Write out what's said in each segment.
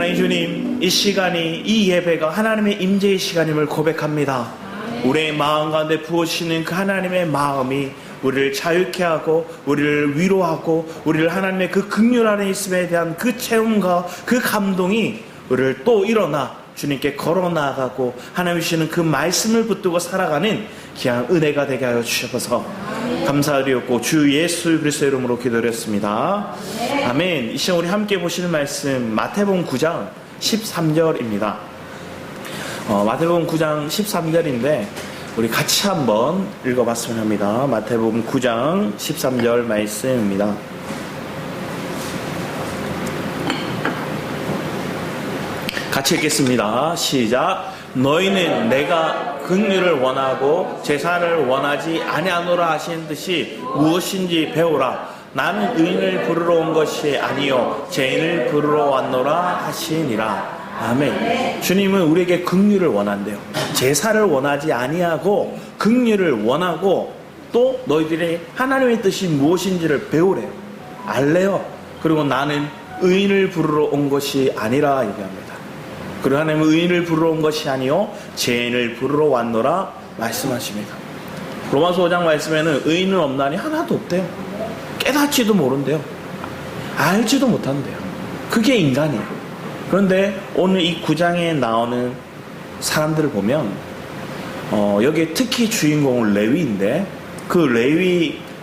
사랑의 주님, 이 시간이, 이 예배가 하나님의 임재의 시간임을 고백합니다. 우리의 마음 가운데 부어주시는 그 하나님의 마음이 우리를 자유케 하고 우리를 위로하고 우리를 하나님의 그 긍휼 안에 있음에 대한 그 체험과 그 감동이 우리를 또 일어나 주님께 걸어 나아가고 하나님 주시는 그 말씀을 붙들고 살아가는 귀한 은혜가 되게 하여 주셔서 감사드렸고 주 예수 그리스도의 이름으로 기도드렸습니다. 아멘. 이 시간 우리 함께 보시는 말씀 마태복음 9장 13절입니다. 마태복음 9장 13절인데 우리 같이 한번 읽어봤으면 합니다. 마태복음 9장 13절 말씀입니다. 같이 읽겠습니다. 시작. 너희는 내가 긍휼을 원하고 제사를 원하지 아니하노라 하신 듯이 무엇인지 배우라. 나는 의인을 부르러 온 것이 아니요 죄인을 부르러 왔노라 하시니라. 아멘. 주님은 우리에게 긍휼을 원한대요. 제사를 원하지 아니하고 긍휼을 원하고 또 너희들이 하나님의 뜻이 무엇인지를 배우래요. 알래요. 그리고 나는 의인을 부르러 온 것이 아니라 얘기합니다. 그리고 하나님은 의인을 부르러 온 것이 아니요 죄인을 부르러 왔노라 말씀하십니다. 로마서 5장 말씀에는 의인은 없나니 하나도 없대요. 깨닫지도 모른대요. 알지도 못한대요. 그게 인간이에요. 그런데 오늘 이 9장에 나오는 사람들을 보면 여기 특히 주인공은 레위인데 그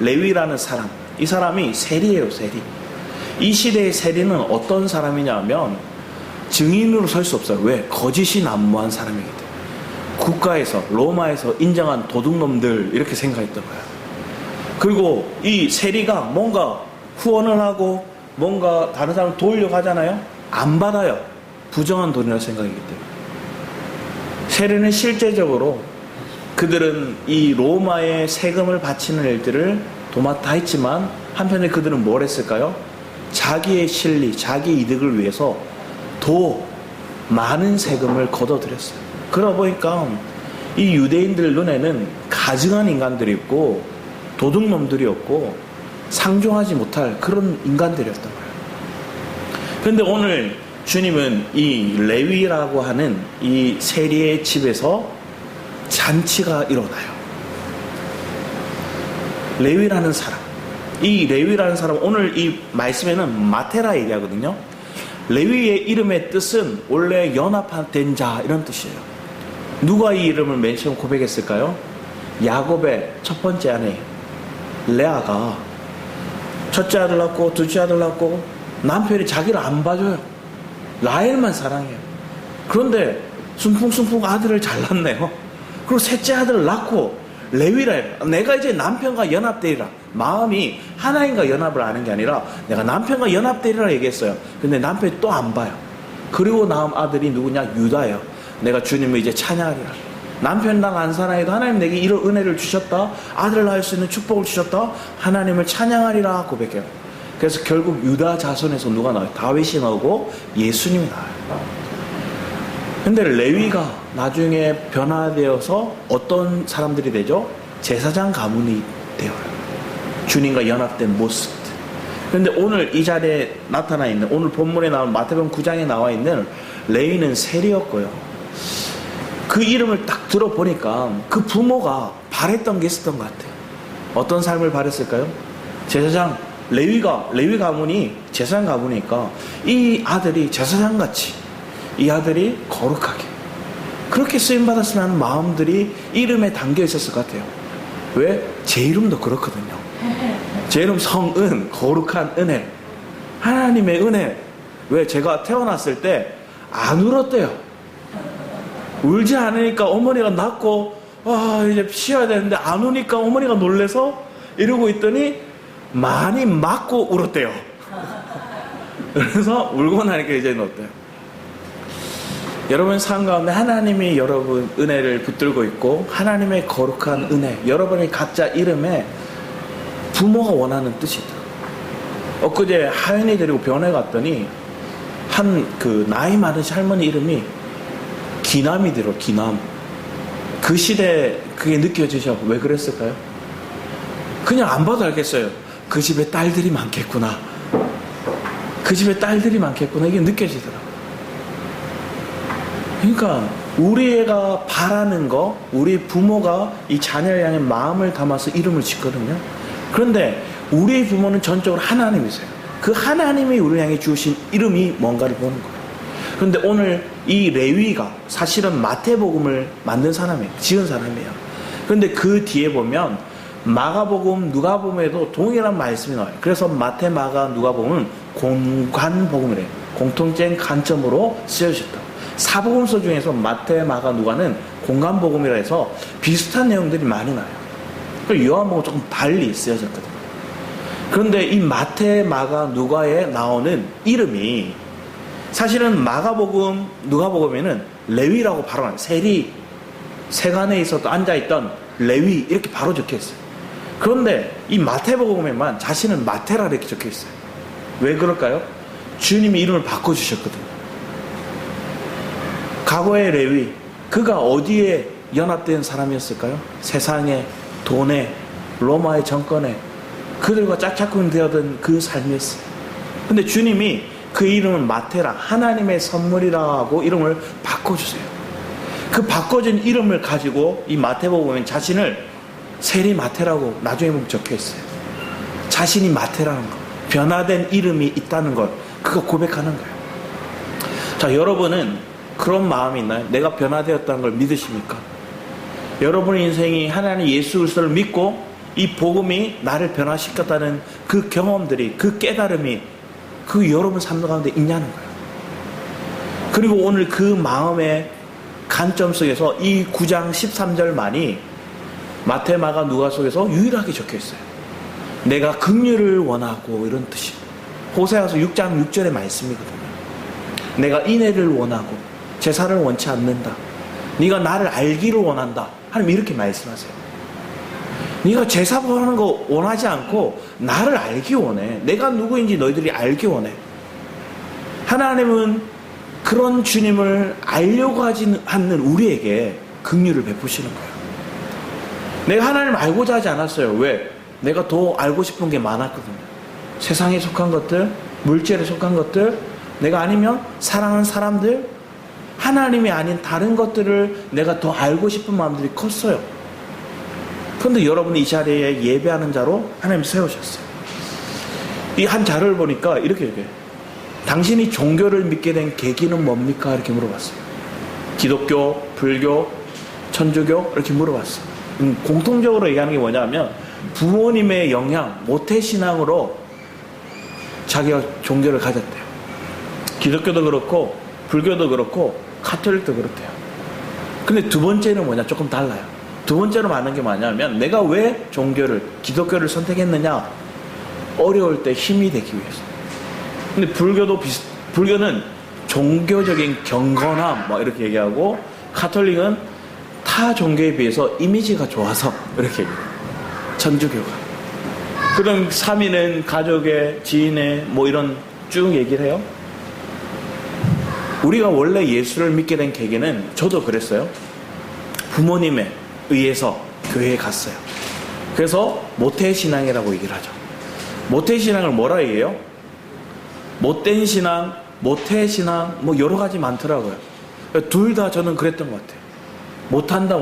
레위라는 사람, 이 사람이 세리예요. 세리. 이 시대의 세리는 어떤 사람이냐면 증인으로 설 수 없어요. 왜? 거짓이 난무한 사람이기 때문에. 국가에서 로마에서 인정한 도둑놈들 이렇게 생각했던 거예요. 그리고 이 세리가 뭔가 후원을 하고 뭔가 다른 사람 도우려고 하잖아요. 안 받아요. 부정한 돈이라고 생각이기 때문에. 세리는 실제적으로 그들은 이 로마의 세금을 바치는 일들을 도맡아 했지만 한편에 그들은 뭘 했을까요? 자기의 실리, 자기 이득을 위해서 더 많은 세금을 걷어들였어요. 그러다 보니까 이 유대인들 눈에는 가증한 인간들이 있고 도둑놈들이었고 상종하지 못할 그런 인간들이었던 거예요. 그런데 오늘 주님은 이 레위라고 하는 이 세리의 집에서 잔치가 일어나요. 레위라는 사람, 이 레위라는 사람, 오늘 이 말씀에는 마테라 얘기하거든요. 레위의 이름의 뜻은 원래 연합된 자 이런 뜻이에요. 누가 이 이름을 맨 처음 고백했을까요? 야곱의 첫 번째 아내 레아가 첫째 아들 낳고 둘째 아들 낳고 남편이 자기를 안 봐줘요. 라헬만 사랑해요. 그런데 순풍순풍 아들을 잘 낳네요. 그리고 셋째 아들을 낳고 레위라 해요. 내가 이제 남편과 연합되리라. 마음이 하나님과 연합을 하는 게 아니라 내가 남편과 연합되리라 얘기했어요. 근데 남편이 또 안 봐요. 그리고 낳은 아들이 누구냐? 유다예요. 내가 주님을 이제 찬양하리라. 남편 당 안 사랑해도 하나님 내게 이런 은혜를 주셨다. 아들을 낳을 수 있는 축복을 주셨다. 하나님을 찬양하리라 고백해요. 그래서 결국 유다 자손에서 누가 나와요? 다윗이 나오고 예수님이 나와요. 근데 레위가 나중에 변화되어서 어떤 사람들이 되죠? 제사장 가문이 되어요. 주님과 연합된 모습들. 그런데 오늘 이 자리에 나타나 있는, 오늘 본문에 나온 마태복음 9장에 나와 있는 레위는 세리였고요. 그 이름을 딱 들어보니까 그 부모가 바랬던 게 있었던 것 같아요. 어떤 삶을 바랬을까요? 제사장, 레위 가문이 제사장 가문이니까 이 아들이 제사장같이, 이 아들이 거룩하게 그렇게 쓰임받았으면 하는 마음들이 이름에 담겨 있었을 것 같아요. 왜? 제 이름도 그렇거든요. 제 이름 성은, 거룩한 은혜, 하나님의 은혜. 왜? 제가 태어났을 때 안 울었대요. 울지 않으니까 어머니가 낳고 이제 쉬어야 되는데 안 우니까 어머니가 놀래서 이러고 있더니 많이 맞고 울었대요. 그래서 울고 나니까 이제는 어때요? 여러분 삶 가운데 하나님이 여러분 은혜를 붙들고 있고 하나님의 거룩한 은혜, 여러분의 각자 이름에 부모가 원하는 뜻이 있더라고요. 엊그제 하연이 데리고 병원에 갔더니 한 그 나이 많은 할머니 이름이 기남이더라고요. 기남. 그 시대에 그게 느껴지셔. 왜 그랬을까요? 그냥 안 봐도 알겠어요. 그 집에 딸들이 많겠구나. 그 집에 딸들이 많겠구나. 이게 느껴지더라고요. 그러니까 우리 애가 바라는 거, 우리 부모가 이 자녀를 향해 마음을 담아서 이름을 짓거든요. 그런데 우리 부모는 전적으로 하나님이세요. 그 하나님이 우리를 향해 주신 이름이 뭔가를 보는 거예요. 그런데 오늘 이 레위가 사실은 마태복음을 만든 사람이에요. 지은 사람이에요. 그런데 그 뒤에 보면 마가복음, 누가복음에도 동일한 말씀이 나와요. 그래서 마태, 마가, 누가복음은 공관복음이래요. 공통된 관점으로 쓰여졌다. 사복음서 중에서 마태, 마가, 누가는 공관복음이라 해서 비슷한 내용들이 많이 나요. 그리고 요한복음은 조금 달리 쓰여졌거든요. 그런데 이 마태, 마가, 누가에 나오는 이름이 사실은 마가복음, 누가복음에는 레위라고 바로 나와요. 세간에 있어도 앉아있던 레위 이렇게 바로 적혀있어요. 그런데 이 마태복음에만 자신은 마태라 이렇게 적혀있어요. 왜 그럴까요? 주님이 이름을 바꿔주셨거든요. 과거의 레위, 그가 어디에 연합된 사람이었을까요? 세상에, 돈에, 로마의 정권에 그들과 짝짝꿍 되었던 그 삶이었어요. 근데 주님이 그 이름은 마태라, 하나님의 선물이라고 이름을 바꿔주세요. 그 바꿔준 이름을 가지고 이 마태복음은 자신을 세리 마태라고 나중에 보면 적혀있어요. 자신이 마태라는 거, 변화된 이름이 있다는 걸 그거 고백하는 거예요. 자, 여러분은 그런 마음이 있나요? 내가 변화되었다는 걸 믿으십니까? 여러분의 인생이 하나님 예수 그리스도를 믿고 이 복음이 나를 변화시켰다는 그 경험들이, 그 깨달음이 그 여러분 삶 가운데 있냐는 거예요. 그리고 오늘 그 마음의 관점 속에서 이 9장 13절만이 마태, 마가, 누가 속에서 유일하게 적혀있어요. 내가 긍휼을 원하고 이런 뜻이 호세아서 6장 6절의 말씀이거든요. 내가 인애를 원하고 제사를 원치 않는다. 네가 나를 알기를 원한다. 하나님 이렇게 말씀하세요. 네가 제사 하는 거 원하지 않고 나를 알기 원해. 내가 누구인지 너희들이 알기 원해. 하나님은 그런 주님을 알려고 하지 않는 우리에게 긍휼을 베푸시는 거예요. 내가 하나님을 알고자 하지 않았어요. 왜? 내가 더 알고 싶은 게 많았거든요. 세상에 속한 것들, 물질에 속한 것들, 내가 아니면 사랑하는 사람들, 하나님이 아닌 다른 것들을 내가 더 알고 싶은 마음들이 컸어요. 그런데 여러분이 이 자리에 예배하는 자로 하나님 세우셨어요. 이 한 자료를 보니까 이렇게 얘기해요. 당신이 종교를 믿게 된 계기는 뭡니까? 이렇게 물어봤어요. 기독교, 불교, 천주교 이렇게 물어봤어요. 공통적으로 얘기하는 게 뭐냐면 부모님의 영향, 모태신앙으로 자기가 종교를 가졌대요. 기독교도 그렇고 불교도 그렇고 가톨릭도 그렇대요. 근데 두 번째는 뭐냐? 조금 달라요. 두 번째로 많은 게 뭐냐면 내가 왜 종교를, 기독교를 선택했느냐? 어려울 때 힘이 되기 위해서. 근데 불교는 종교적인 경건함 뭐 이렇게 얘기하고 가톨릭은 타 종교에 비해서 이미지가 좋아서 이렇게 얘기해요. 천주교가. 그럼 3위는 가족의, 지인의 뭐 이런 쭉 얘기를 해요. 우리가 원래 예수를 믿게 된 계기는 저도 그랬어요. 부모님에 의해서 교회에 갔어요. 그래서 모태신앙이라고 얘기를 하죠. 모태신앙을 뭐라 얘기해요? 못된 신앙, 모태신앙 뭐 여러 가지 많더라고요. 둘 다 저는 그랬던 것 같아요. 못한다.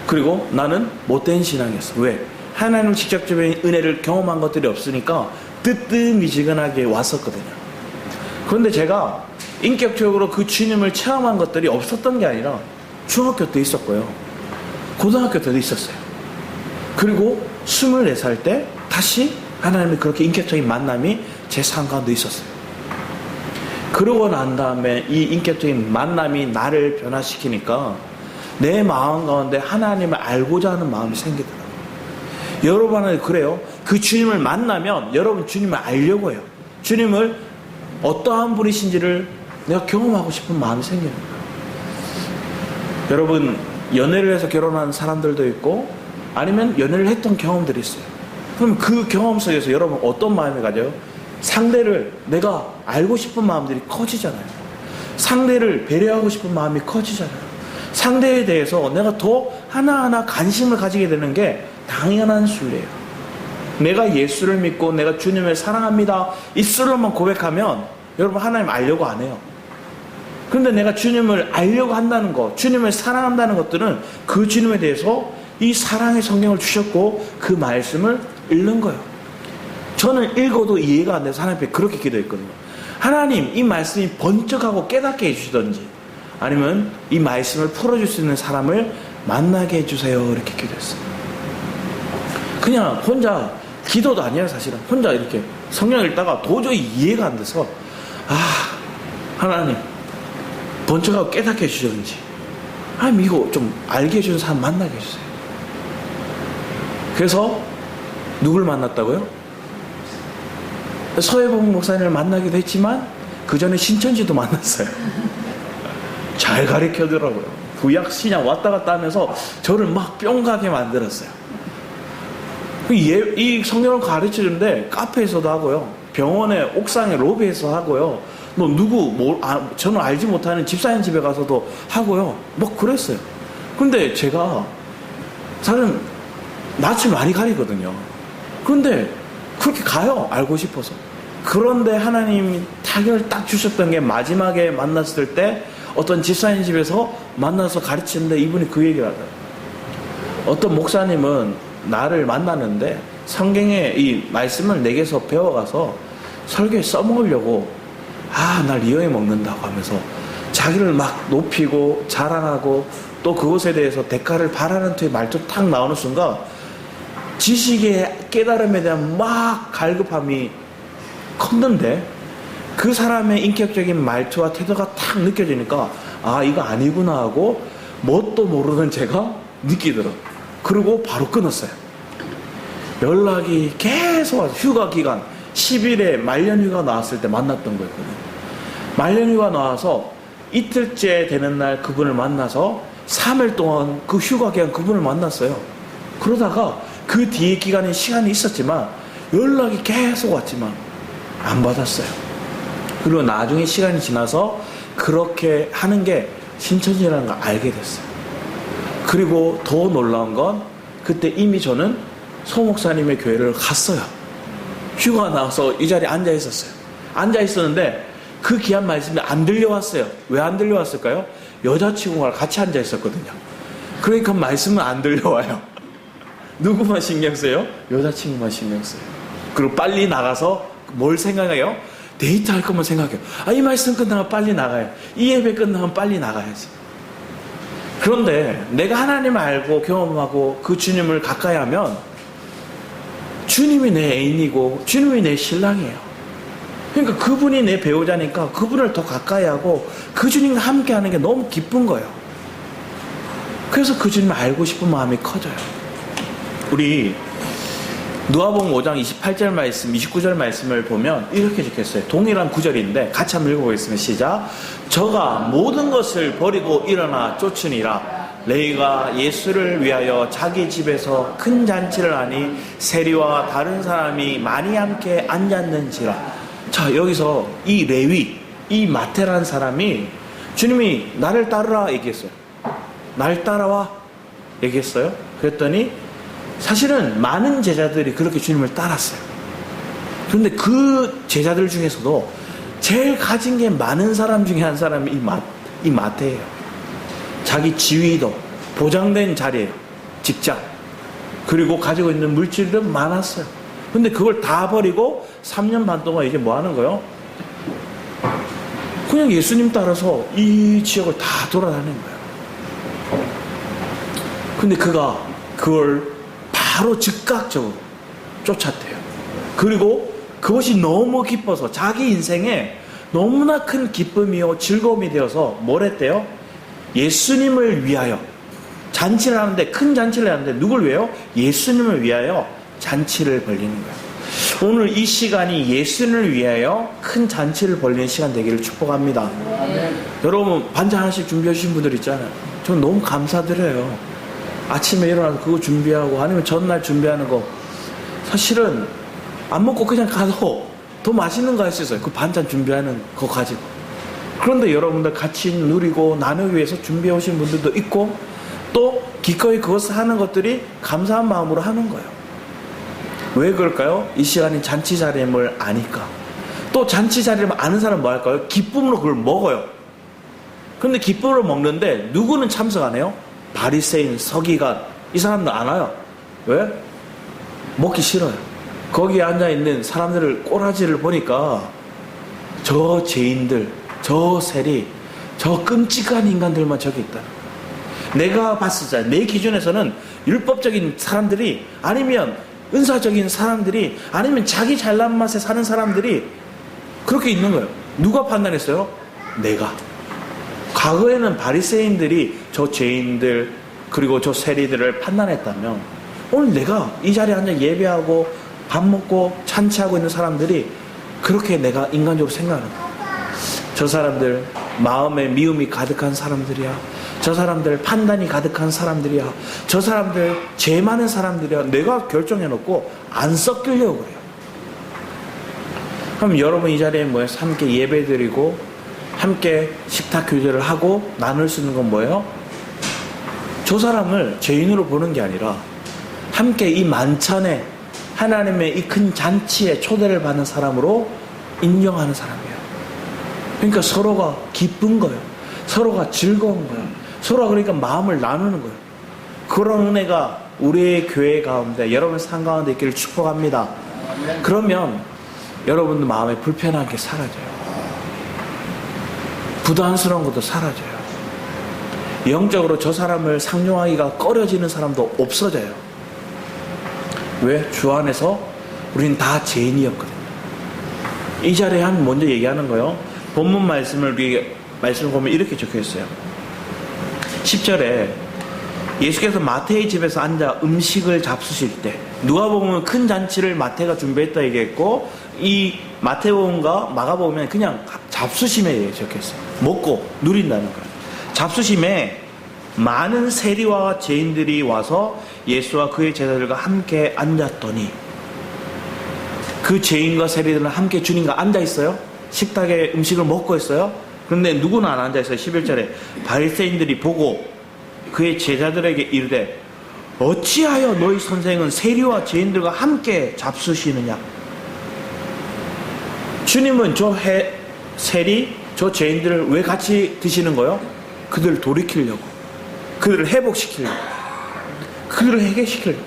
그리고 나는 못된 신앙이었어. 왜? 하나님 직접적인 은혜를 경험한 것들이 없으니까 뜨뜻미지근하게 왔었거든요. 그런데 제가 인격적으로 그 주님을 체험한 것들이 없었던 게 아니라 중학교 때 있었고요. 고등학교 때도 있었어요. 그리고 24살 때 다시 하나님의 그렇게 인격적인 만남이 제 삶 가운데 있었어요. 그러고 난 다음에 이 인격적인 만남이 나를 변화시키니까 내 마음 가운데 하나님을 알고자 하는 마음이 생기더라고요. 여러분은 그래요. 그 주님을 만나면 여러분 주님을 알려고 해요. 주님을 어떠한 분이신지를 내가 경험하고 싶은 마음이 생기는 거예요. 여러분 연애를 해서 결혼한 사람들도 있고 아니면 연애를 했던 경험들이 있어요. 그럼 그 경험 속에서 여러분 어떤 마음이 가져요? 상대를 내가 알고 싶은 마음들이 커지잖아요. 상대를 배려하고 싶은 마음이 커지잖아요. 상대에 대해서 내가 더 하나하나 관심을 가지게 되는 게 당연한 순리예요. 내가 예수를 믿고 내가 주님을 사랑합니다. 입술로만 고백하면 여러분 하나님 알려고 안 해요. 그런데 내가 주님을 알려고 한다는 것, 주님을 사랑한다는 것들은 그 주님에 대해서 이 사랑의 성경을 주셨고 그 말씀을 읽는 거예요. 저는 읽어도 이해가 안 돼서 하나님 앞에 그렇게 기도했거든요. 하나님, 이 말씀이 번쩍하고 깨닫게 해주시던지 아니면 이 말씀을 풀어줄 수 있는 사람을 만나게 해주세요. 이렇게 기도했어요. 그냥 혼자 기도도 아니에요. 사실은 혼자 이렇게 성경 읽다가 도저히 이해가 안 돼서 하나님 번쩍하고 깨닫게 해주시던지 하나님 이거 좀 알게 해주는 사람 만나게 해주세요. 그래서 누굴 만났다고요? 서해봉 목사님을 만나기도 했지만 그 전에 신천지도 만났어요. 잘 가르쳐더라고요. 구약 신약 왔다 갔다 하면서 저를 막 뿅 가게 만들었어요. 이 성경을 가르치는데 카페에서도 하고요, 병원의 옥상의 로비에서 하고요, 저는 알지 못하는 집사님 집에 가서도 하고요, 뭐 그랬어요. 근데 제가 사실은 낯을 많이 가리거든요. 그런데 그렇게 가요, 알고 싶어서. 그런데 하나님이 타격을 딱 주셨던 게 마지막에 만났을 때 어떤 집사님 집에서 만나서 가르치는데 이분이 그 얘기를 하더라고요. 어떤 목사님은 나를 만나는데 성경의 이 말씀을 내게서 배워가서 설교에 써먹으려고 날 리어에 먹는다고 하면서 자기를 막 높이고 자랑하고 또 그것에 대해서 대가를 바라는 투의 말투 탁 나오는 순간 지식의 깨달음에 대한 막 갈급함이 컸는데 그 사람의 인격적인 말투와 태도가 탁 느껴지니까 이거 아니구나 하고 뭣도 모르는 제가 느끼더라고요. 그리고 바로 끊었어요. 연락이 계속 와서 휴가 기간 10일에 말년휴가 나왔을 때 만났던 거였거든요. 말년휴가 나와서 이틀째 되는 날 그분을 만나서 3일 동안 그 휴가 기간 그분을 만났어요. 그러다가 그 뒤에 기간에 시간이 있었지만 연락이 계속 왔지만 안 받았어요. 그리고 나중에 시간이 지나서 그렇게 하는 게 신천지라는 걸 알게 됐어요. 그리고 더 놀라운 건 그때 이미 저는 소 목사님의 교회를 갔어요. 휴가 나와서 이 자리에 앉아 있었어요. 앉아 있었는데 그 귀한 말씀이 안 들려왔어요. 왜 안 들려왔을까요? 여자친구가 같이 앉아 있었거든요. 그러니까 말씀은 안 들려와요. 누구만 신경 써요? 여자친구만 신경 써요. 그리고 빨리 나가서 뭘 생각해요? 데이트할 것만 생각해요. 이 말씀 끝나면 빨리 나가요. 이 예배 끝나면 빨리 나가야지. 그런데 내가 하나님을 알고 경험하고 그 주님을 가까이 하면 주님이 내 애인이고 주님이 내 신랑이에요. 그러니까 그분이 내 배우자니까 그분을 더 가까이 하고 그 주님과 함께 하는 게 너무 기쁜 거예요. 그래서 그 주님을 알고 싶은 마음이 커져요. 우리 누가복음 5장 28절 말씀, 29절 말씀을 보면 이렇게 적혔어요. 동일한 구절인데 같이 한번 읽어보겠습니다. 시작. 저가 모든 것을 버리고 일어나 쫓으니라. 레위가 예수를 위하여 자기 집에서 큰 잔치를 하니 세리와 다른 사람이 많이 함께 앉았는지라. 자, 여기서 이 레위, 이 마태라는 사람이 주님이 나를 따르라 얘기했어요. 날 따라와 얘기했어요. 그랬더니 사실은 많은 제자들이 그렇게 주님을 따랐어요. 그런데 그 제자들 중에서도 제일 가진 게 많은 사람 중에 한 사람이 이 마태예요. 자기 지위도 보장된 자리예요. 직장. 그리고 가지고 있는 물질은 많았어요. 근데 그걸 다 버리고 3년 반 동안 이제 뭐 하는 거예요? 그냥 예수님 따라서 이 지역을 다 돌아다니는 거예요. 근데 그가 그걸 바로 즉각적으로 쫓았대요. 그리고 그것이 너무 기뻐서 자기 인생에 너무나 큰 기쁨이요 즐거움이 되어서 뭘 했대요? 예수님을 위하여 잔치를 하는데, 큰 잔치를 하는데 누굴 위하여? 예수님을 위하여 잔치를 벌리는 거예요. 오늘 이 시간이 예수님을 위하여 큰 잔치를 벌리는 시간 되기를 축복합니다. 여러분 반찬 하나씩 준비해 주신 분들 있잖아요. 저는 너무 감사드려요. 아침에 일어나서 그거 준비하고 아니면 전날 준비하는 거 사실은 안 먹고 그냥 가도 더 맛있는 거 할 수 있어요. 그 반찬 준비하는 거 가지고. 그런데 여러분들 같이 누리고 나누기 위해서 준비해 오신 분들도 있고 또 기꺼이 그것을 하는 것들이 감사한 마음으로 하는 거예요. 왜 그럴까요? 이 시간이 잔치 자리임을 아니까. 또 잔치 자리를 아는 사람은 뭐 할까요? 기쁨으로 그걸 먹어요. 근데 기쁨으로 먹는데 누구는 참석 안 해요? 바리새인, 서기관, 이 사람들 안 와요. 왜? 먹기 싫어요. 거기에 앉아있는 사람들을 꼬라지를 보니까 저 죄인들, 저 세리, 저 끔찍한 인간들만 저기 있다. 내가 봤을 때 내 기준에서는 율법적인 사람들이, 아니면 은사적인 사람들이, 아니면 자기 잘난 맛에 사는 사람들이 그렇게 있는 거예요. 누가 판단했어요? 내가. 과거에는 바리새인들이 저 죄인들 그리고 저 세리들을 판단했다면, 오늘 내가 이 자리에 앉아 예배하고 밥 먹고 찬치하고 있는 사람들이 그렇게 내가 인간적으로 생각하는 거예요. 저 사람들 마음에 미움이 가득한 사람들이야. 저 사람들 판단이 가득한 사람들이야. 저 사람들 죄 많은 사람들이야. 내가 결정해놓고 안 섞이려고 그래요. 그럼 여러분 이 자리에 모여서 함께 예배드리고 함께 식탁 교제를 하고 나눌 수 있는 건 뭐예요? 저 사람을 죄인으로 보는 게 아니라 함께 이 만찬에 하나님의 이 큰 잔치에 초대를 받는 사람으로 인정하는 사람이에요. 그러니까 서로가 기쁜 거예요. 서로가 즐거운 거예요. 서로가 그러니까 마음을 나누는 거예요. 그런 은혜가 우리의 교회 가운데, 여러분 삶 가운데 있기를 축복합니다. 그러면 여러분들 마음에 불편한 게 사라져요. 부담스러운 것도 사라져요. 영적으로 저 사람을 상종하기가 꺼려지는 사람도 없어져요. 왜? 주 안에서 우리는 다 죄인이었거든요. 이 자리에 한 먼저 얘기하는 거예요. 본문 말씀을 보면 이렇게 적혀 있어요. 10절에 예수께서 마태의 집에서 앉아 음식을 잡수실 때, 누가복음은 큰 잔치를 마태가 준비했다 얘기했고, 이 마태복음과 마가복음은 그냥 잡수심에 적혀 있어요. 먹고 누린다는 거예요. 잡수심에 많은 세리와 죄인들이 와서 예수와 그의 제자들과 함께 앉았더니, 그 죄인과 세리들은 함께 주님과 앉아 있어요. 식탁에 음식을 먹고 있어요. 그런데 누구는 안 앉아 있어요. 11절에 바리새인들이 보고 그의 제자들에게 이르되, 어찌하여 너희 선생은 세리와 죄인들과 함께 잡수시느냐? 주님은 저 세리, 저 죄인들을 왜 같이 드시는 거예요? 그들을 돌이키려고, 그들을 회복시키려고, 그들을 해결시키려고.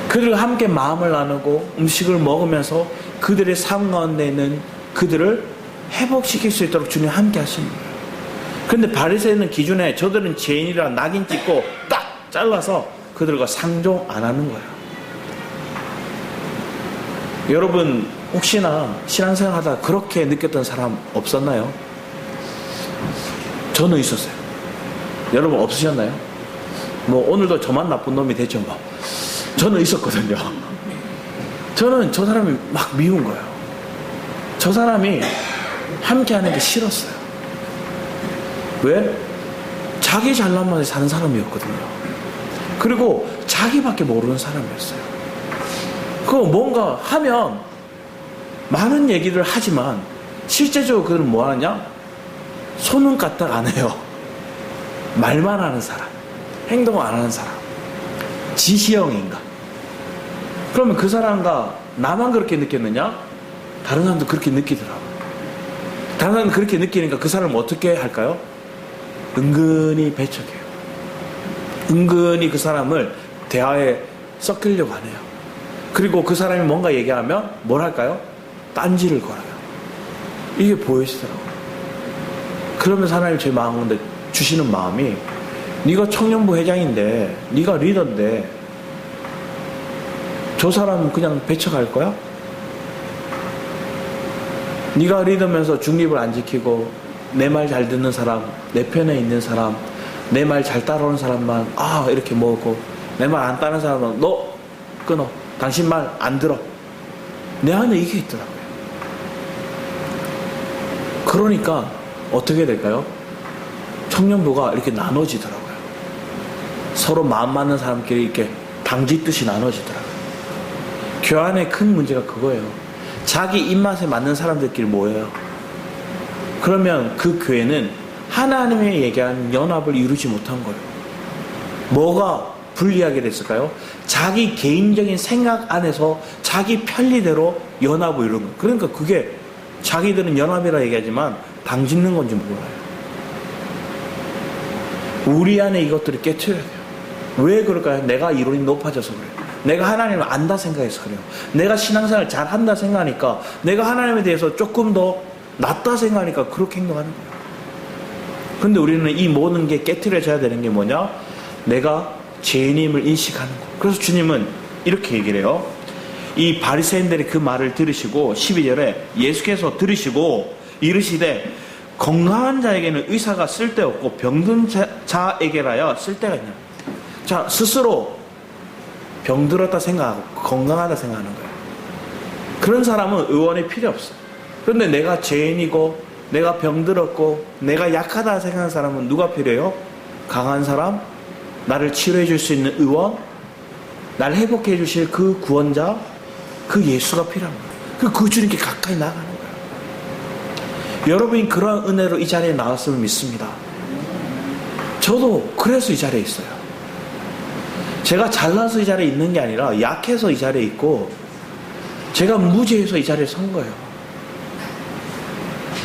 그들과 함께 마음을 나누고 음식을 먹으면서 그들의 삶 가운데 있는 그들을 회복시킬 수 있도록 주님 함께 하시는 거예요. 그런데 바리새인은 기준에 저들은 죄인이라 낙인 찍고 딱 잘라서 그들과 상종 안 하는 거예요. 여러분 혹시나 신앙생활 하다 그렇게 느꼈던 사람 없었나요? 저는 있었어요. 여러분 없으셨나요? 뭐 오늘도 저만 나쁜 놈이 됐죠 뭐. 저는 있었거든요. 저는 저 사람이 막 미운 거예요. 저 사람이 함께 하는 게 싫었어요. 왜? 자기 잘난 맛에 사는 사람이었거든요. 그리고 자기밖에 모르는 사람이었어요. 그거 뭔가 하면 많은 얘기를 하지만 실제적으로 그들은 뭐 하느냐? 손은 까딱 안 해요. 말만 하는 사람, 행동을 안 하는 사람, 지시형인가? 그러면 그 사람과 나만 그렇게 느꼈느냐? 다른 사람도 그렇게 느끼더라고요. 다른 사람도 그렇게 느끼니까 그 사람을 어떻게 할까요? 은근히 배척해요. 은근히 그 사람을 대화에 섞이려고 하네요. 그리고 그 사람이 뭔가 얘기하면 뭘 할까요? 딴지를 걸어요. 이게 보이시더라고요. 그러면서 하나님 제 마음 가운데 주시는 마음이, 네가 청년부 회장인데, 네가 리더인데 저 사람은 그냥 배척할 거야? 네가 리더면서 중립을 안 지키고 내 말 잘 듣는 사람, 내 편에 있는 사람, 내 말 잘 따라오는 사람만 이렇게 먹고, 내 말 안 따르는 사람은 너 끊어, 당신 말 안 들어. 내 안에 이게 있더라고요. 그러니까 어떻게 될까요? 청년부가 이렇게 나눠지더라고요. 서로 마음 맞는 사람끼리 이렇게 당짓듯이 나눠지더라고요. 교환의 큰 문제가 그거예요. 자기 입맛에 맞는 사람들끼리 모여요. 그러면 그 교회는 하나님의 얘기하는 연합을 이루지 못한 거예요. 뭐가 불리하게 됐을까요? 자기 개인적인 생각 안에서 자기 편리대로 연합을 이룬 거예요. 그러니까 그게 자기들은 연합이라 얘기하지만 방 짓는 건지 몰라요. 우리 안에 이것들을 깨트려야 돼요. 왜 그럴까요? 내가 이론이 높아져서 그래요. 내가 하나님을 안다 생각해서 그래요. 내가 신앙생활 잘한다 생각하니까, 내가 하나님에 대해서 조금 더 낫다 생각하니까 그렇게 행동하는 거예요. 근데 우리는 이 모든 게 깨트려져야 되는 게 뭐냐? 내가 죄인임을 인식하는 거. 그래서 주님은 이렇게 얘기를 해요. 이 바리새인들이 그 말을 들으시고 12절에 예수께서 들으시고 이르시되 건강한 자에게는 의사가 쓸데없고 병든 자에게라야 쓸데가 있냐. 자, 스스로 병들었다 생각하고 건강하다 생각하는 거예요. 그런 사람은 의원이 필요 없어요. 그런데 내가 죄인이고 내가 병들었고 내가 약하다 생각하는 사람은 누가 필요해요? 강한 사람, 나를 치료해 줄 수 있는 의원, 나를 회복해 주실 그 구원자, 그 예수가 필요한 거예요. 그 주님께 가까이 나가는 거예요. 여러분이 그러한 은혜로 이 자리에 나왔음을 믿습니다. 저도 그래서 이 자리에 있어요. 제가 잘나서 이 자리에 있는 게 아니라 약해서 이 자리에 있고, 제가 무지해서 이 자리에 선 거예요.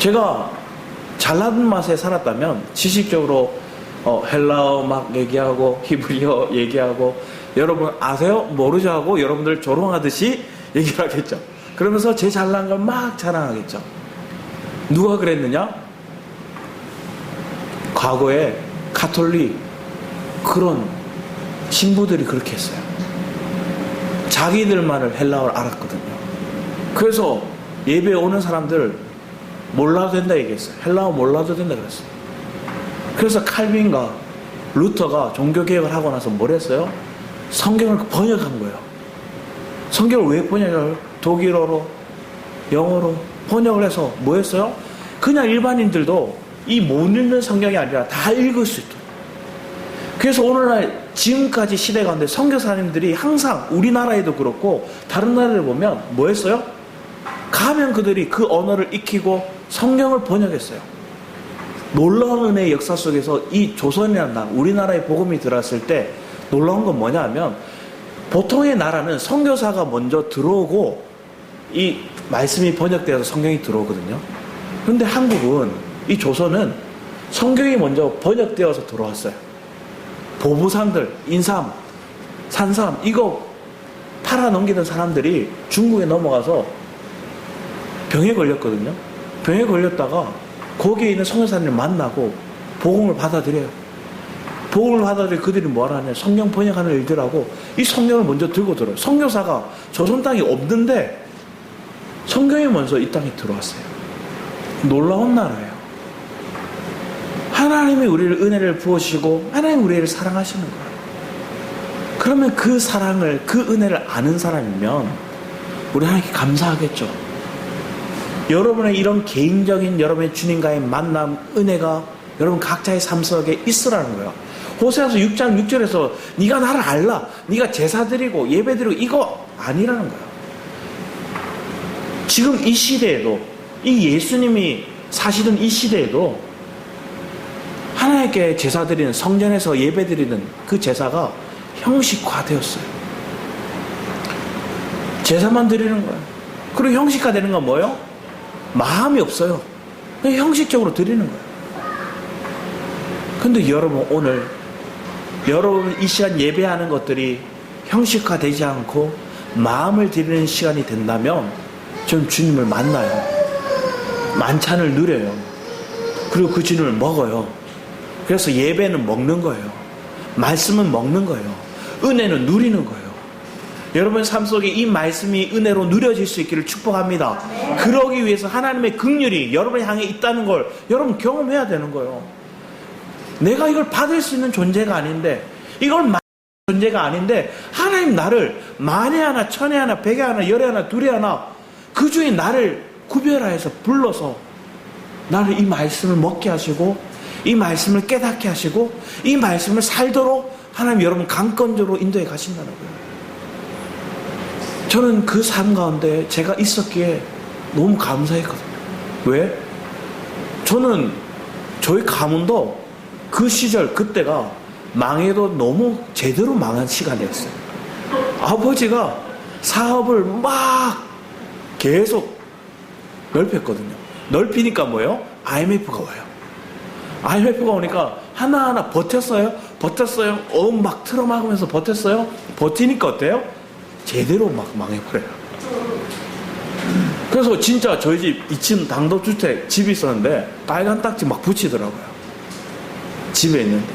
제가 잘나는 맛에 살았다면 지식적으로 헬라어 막 얘기하고 히브리어 얘기하고, 여러분 아세요? 모르죠 하고 여러분들 조롱하듯이 얘기를 하겠죠. 그러면서 제 잘난 걸 막 자랑하겠죠. 누가 그랬느냐? 과거에 가톨릭 그런 신부들이 그렇게 했어요. 자기들만을 헬라어를 알았거든요. 그래서 예배에 오는 사람들 몰라도 된다 얘기했어요. 헬라어 몰라도 된다 그랬어요. 그래서 칼빈과 루터가 종교개혁을 하고 나서 뭘 했어요? 성경을 번역한 거예요. 성경을 왜 번역해요? 독일어로, 영어로 번역을 해서 뭐 했어요? 그냥 일반인들도 이 못 읽는 성경이 아니라 다 읽을 수 있도록. 그래서 오늘날 지금까지 시대 가운데 선교사님들이 항상 우리나라에도 그렇고 다른 나라를 보면 뭐 했어요? 가면 그들이 그 언어를 익히고 성경을 번역했어요. 놀라운 은혜의 역사 속에서 이 조선이라는 나라, 우리나라에 복음이 들어왔을 때 놀라운 건 뭐냐 하면, 보통의 나라는 선교사가 먼저 들어오고 이 말씀이 번역되어서 성경이 들어오거든요. 그런데 한국은, 이 조선은 성경이 먼저 번역되어서 들어왔어요. 보부상들, 인삼, 산삼 이거 팔아 넘기던 사람들이 중국에 넘어가서 병에 걸렸거든요. 병에 걸렸다가 거기에 있는 선교사님을 만나고 복음을 받아들여요. 복음을 받아들여 그들이 뭐라 하냐, 성경 번역하는 일들하고 이 성경을 먼저 들고 들어요. 선교사가 조선 땅에 없는데 성경이 먼저 이 땅에 들어왔어요. 놀라운 나라예요. 하나님이 우리를 은혜를 부으시고 하나님 우리를 사랑하시는 거예요. 그러면 그 사랑을, 그 은혜를 아는 사람이면 우리 하나님께 감사하겠죠. 여러분의 이런 개인적인 여러분의 주님과의 만남, 은혜가 여러분 각자의 삶 속에 있으라는 거예요. 호세아서 6장 6절에서 네가 나를 알라, 네가 제사 드리고 예배 드리고 이거 아니라는 거예요. 지금 이 시대에도, 이 예수님이 사시던 이 시대에도 하나님께 제사 드리는, 성전에서 예배 드리는 그 제사가 형식화되었어요. 제사만 드리는 거예요. 그리고 형식화되는 건 뭐예요? 마음이 없어요. 그냥 형식적으로 드리는 거예요. 근데 여러분, 오늘 여러분 이 시간 예배하는 것들이 형식화되지 않고 마음을 드리는 시간이 된다면 전 주님을 만나요. 만찬을 누려요. 그리고 그 주님을 먹어요. 그래서 예배는 먹는 거예요. 말씀은 먹는 거예요. 은혜는 누리는 거예요. 여러분 삶 속에 이 말씀이 은혜로 누려질 수 있기를 축복합니다. 그러기 위해서 하나님의 긍휼이 여러분을 향해 있다는 걸 여러분 경험해야 되는 거예요. 내가 이걸 받을 수 있는 존재가 아닌데, 이걸 받을 존재가 아닌데 하나님 나를 만에 하나, 천에 하나, 백에 하나, 열에 하나, 둘에 하나 그 중에 나를 구별하여서 불러서 나를 이 말씀을 먹게 하시고 이 말씀을 깨닫게 하시고 이 말씀을 살도록 하나님 여러분 강권적으로 인도해 가신다는 거예요. 저는 그 삶 가운데 제가 있었기에 너무 감사했거든요. 왜? 저는 저희 가문도 그 시절 그때가 망해도 너무 제대로 망한 시간이었어요. 아버지가 사업을 막 계속 넓혔거든요. 넓히니까 뭐예요? IMF가 와요. IMF가 오니까 하나하나 버텼어요? 버텼어요? 막 틀어막으면서 버텼어요? 버티니까 어때요? 제대로 막 망해버려요. 그래서 진짜 저희 집 2층 단독주택 집이 있었는데 빨간 딱지 막 붙이더라고요. 집에 있는데.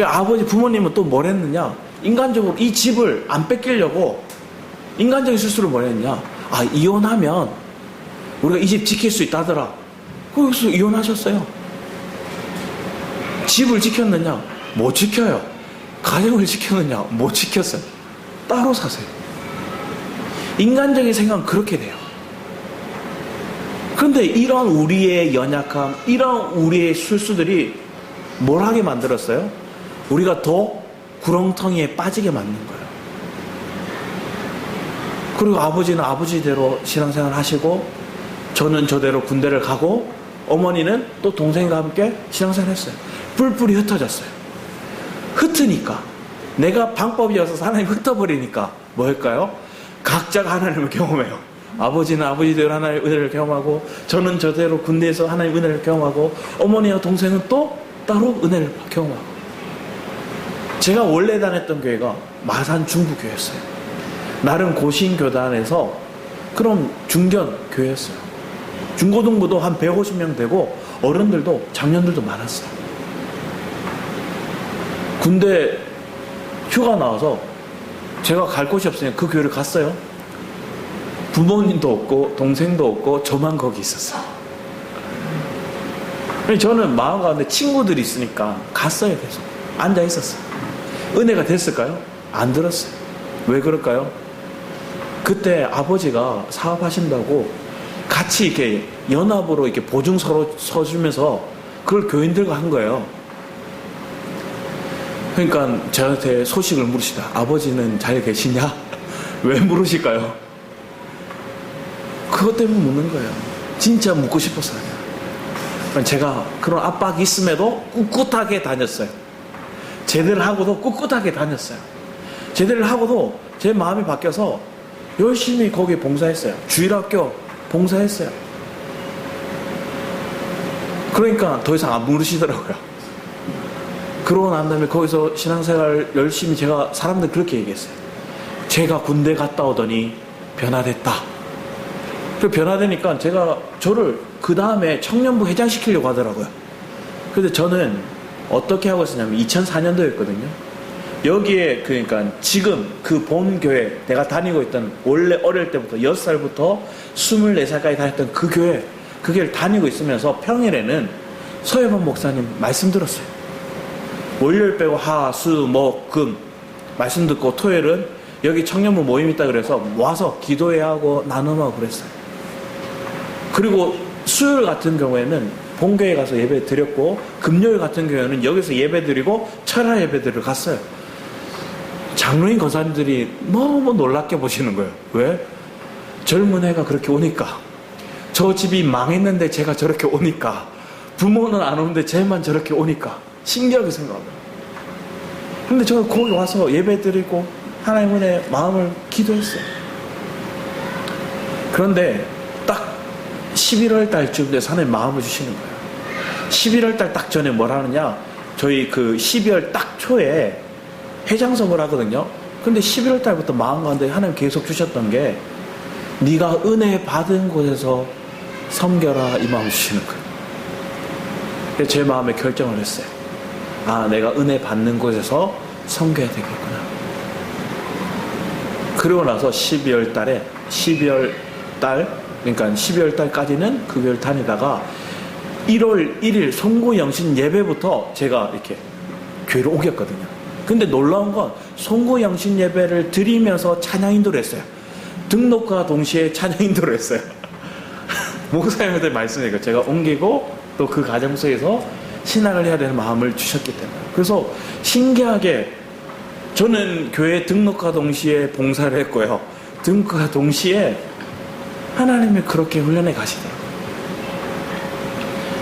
아버지 부모님은 또 뭘 했느냐? 인간적으로 이 집을 안 뺏기려고 인간적인 실수를 뭘 했냐? 이혼하면 우리가 이 집 지킬 수 있다더라. 거기서 이혼하셨어요. 집을 지켰느냐? 못 지켜요. 가정을 지켰느냐? 못 지켰어요. 따로 사세요. 인간적인 생각은 그렇게 돼요. 그런데 이런 우리의 연약함, 이런 우리의 실수들이 뭘 하게 만들었어요? 우리가 더 구렁텅이에 빠지게 만든 거예요. 그리고 아버지는 아버지대로 신앙생활 하시고, 저는 저대로 군대를 가고, 어머니는 또 동생과 함께 신앙생활 했어요. 뿔뿔이 흩어졌어요. 흩으니까, 내가 방법이어서 하나님 흩어버리니까 뭐 할까요? 각자가 하나님을 경험해요. 아버지는 아버지대로 하나님의 은혜를 경험하고, 저는 저대로 군대에서 하나님의 은혜를 경험하고, 어머니와 동생은 또 따로 은혜를 경험하고. 제가 원래 다녔던 교회가 마산 중부교회였어요. 나름 고신교단에서 그럼 중견 교회였어요. 중고등부도 한 150명 되고 어른들도 장년들도 많았어요. 군대 휴가 나와서 제가 갈 곳이 없으니까 그 교회를 갔어요. 부모님도 없고 동생도 없고 저만 거기 있었어요. 저는 마음 가운데 친구들이 있으니까 갔어요. 계속 앉아 있었어요. 은혜가 됐을까요? 안 들었어요. 왜 그럴까요? 그때 아버지가 사업하신다고 같이 이렇게 연합으로 이렇게 보증 서주면서 그걸 교인들과 한 거예요. 그러니까 저한테 소식을 물으시다. 아버지는 잘 계시냐? 왜 물으실까요? 그것 때문에 묻는 거예요. 진짜 묻고 싶었어요. 제가 그런 압박이 있음에도 꿋꿋하게 다녔어요. 제대를 하고도 꿋꿋하게 다녔어요. 제대를 하고도 제 마음이 바뀌어서 열심히 거기에 봉사했어요. 주일학교 봉사했어요. 그러니까 더 이상 안 물으시더라고요. 그러고 난 다음에 거기서 신앙생활 열심히 제가 사람들 그렇게 얘기했어요. 제가 군대 갔다 오더니 변화됐다. 그 변화되니까 제가 저를 그 다음에 청년부 회장시키려고 하더라고요. 근데 저는 어떻게 하고 있었냐면 2004년도였거든요. 여기에 그러니까 지금 그 본교회 내가 다니고 있던 원래 어릴 때부터 6살부터 24살까지 다녔던 그 교회를 다니고 있으면서 평일에는 서혜범 목사님 말씀 들었어요. 월요일 빼고 하, 수, 목, 금 말씀 듣고 토요일은 여기 청년부 모임 있다 그래서 와서 기도해야 하고 나눔하고 그랬어요. 그리고 수요일 같은 경우에는 본교회 가서 예배 드렸고 금요일 같은 경우에는 여기서 예배 드리고 철야 예배들을 갔어요. 장로인 권사님들이 너무 놀랍게 보시는 거예요. 왜? 젊은 애가 그렇게 오니까, 저 집이 망했는데 제가 저렇게 오니까, 부모는 안 오는데 쟤만 저렇게 오니까 신기하게 생각합니다. 근데 저는 거기 와서 예배 드리고 하나님 은혜 마음을 기도했어요. 그런데 딱 11월 달쯤 돼서 하나님 마음을 주시는 거예요. 11월 달 딱 전에 뭘 하느냐, 저희 그 12월 딱 초에 회장석을 하거든요. 근데 11월 달부터 마음 가운데 하나님 계속 주셨던 게, 네가 은혜 받은 곳에서 섬겨라, 이 마음을 주시는 거예요. 그래서 제 마음에 결정을 했어요. 내가 은혜 받는 곳에서 섬겨야 되겠구나. 그러고 나서 12월 달, 그러니까 12월 달까지는 그 교회를 다니다가 1월 1일 송구영신 예배부터 제가 이렇게 교회를 옮겼거든요. 근데 놀라운 건 송구영신 예배를 드리면서 찬양 인도를 했어요. 등록과 동시에 찬양 인도를 했어요. 목사님한테 말씀해요. 제가 옮기고 또 그 과정 속에서 신앙을 해야 되는 마음을 주셨기 때문에. 그래서 신기하게 저는 교회 등록과 동시에 봉사를 했고요. 등록과 동시에 하나님이 그렇게 훈련해 가시더라고요.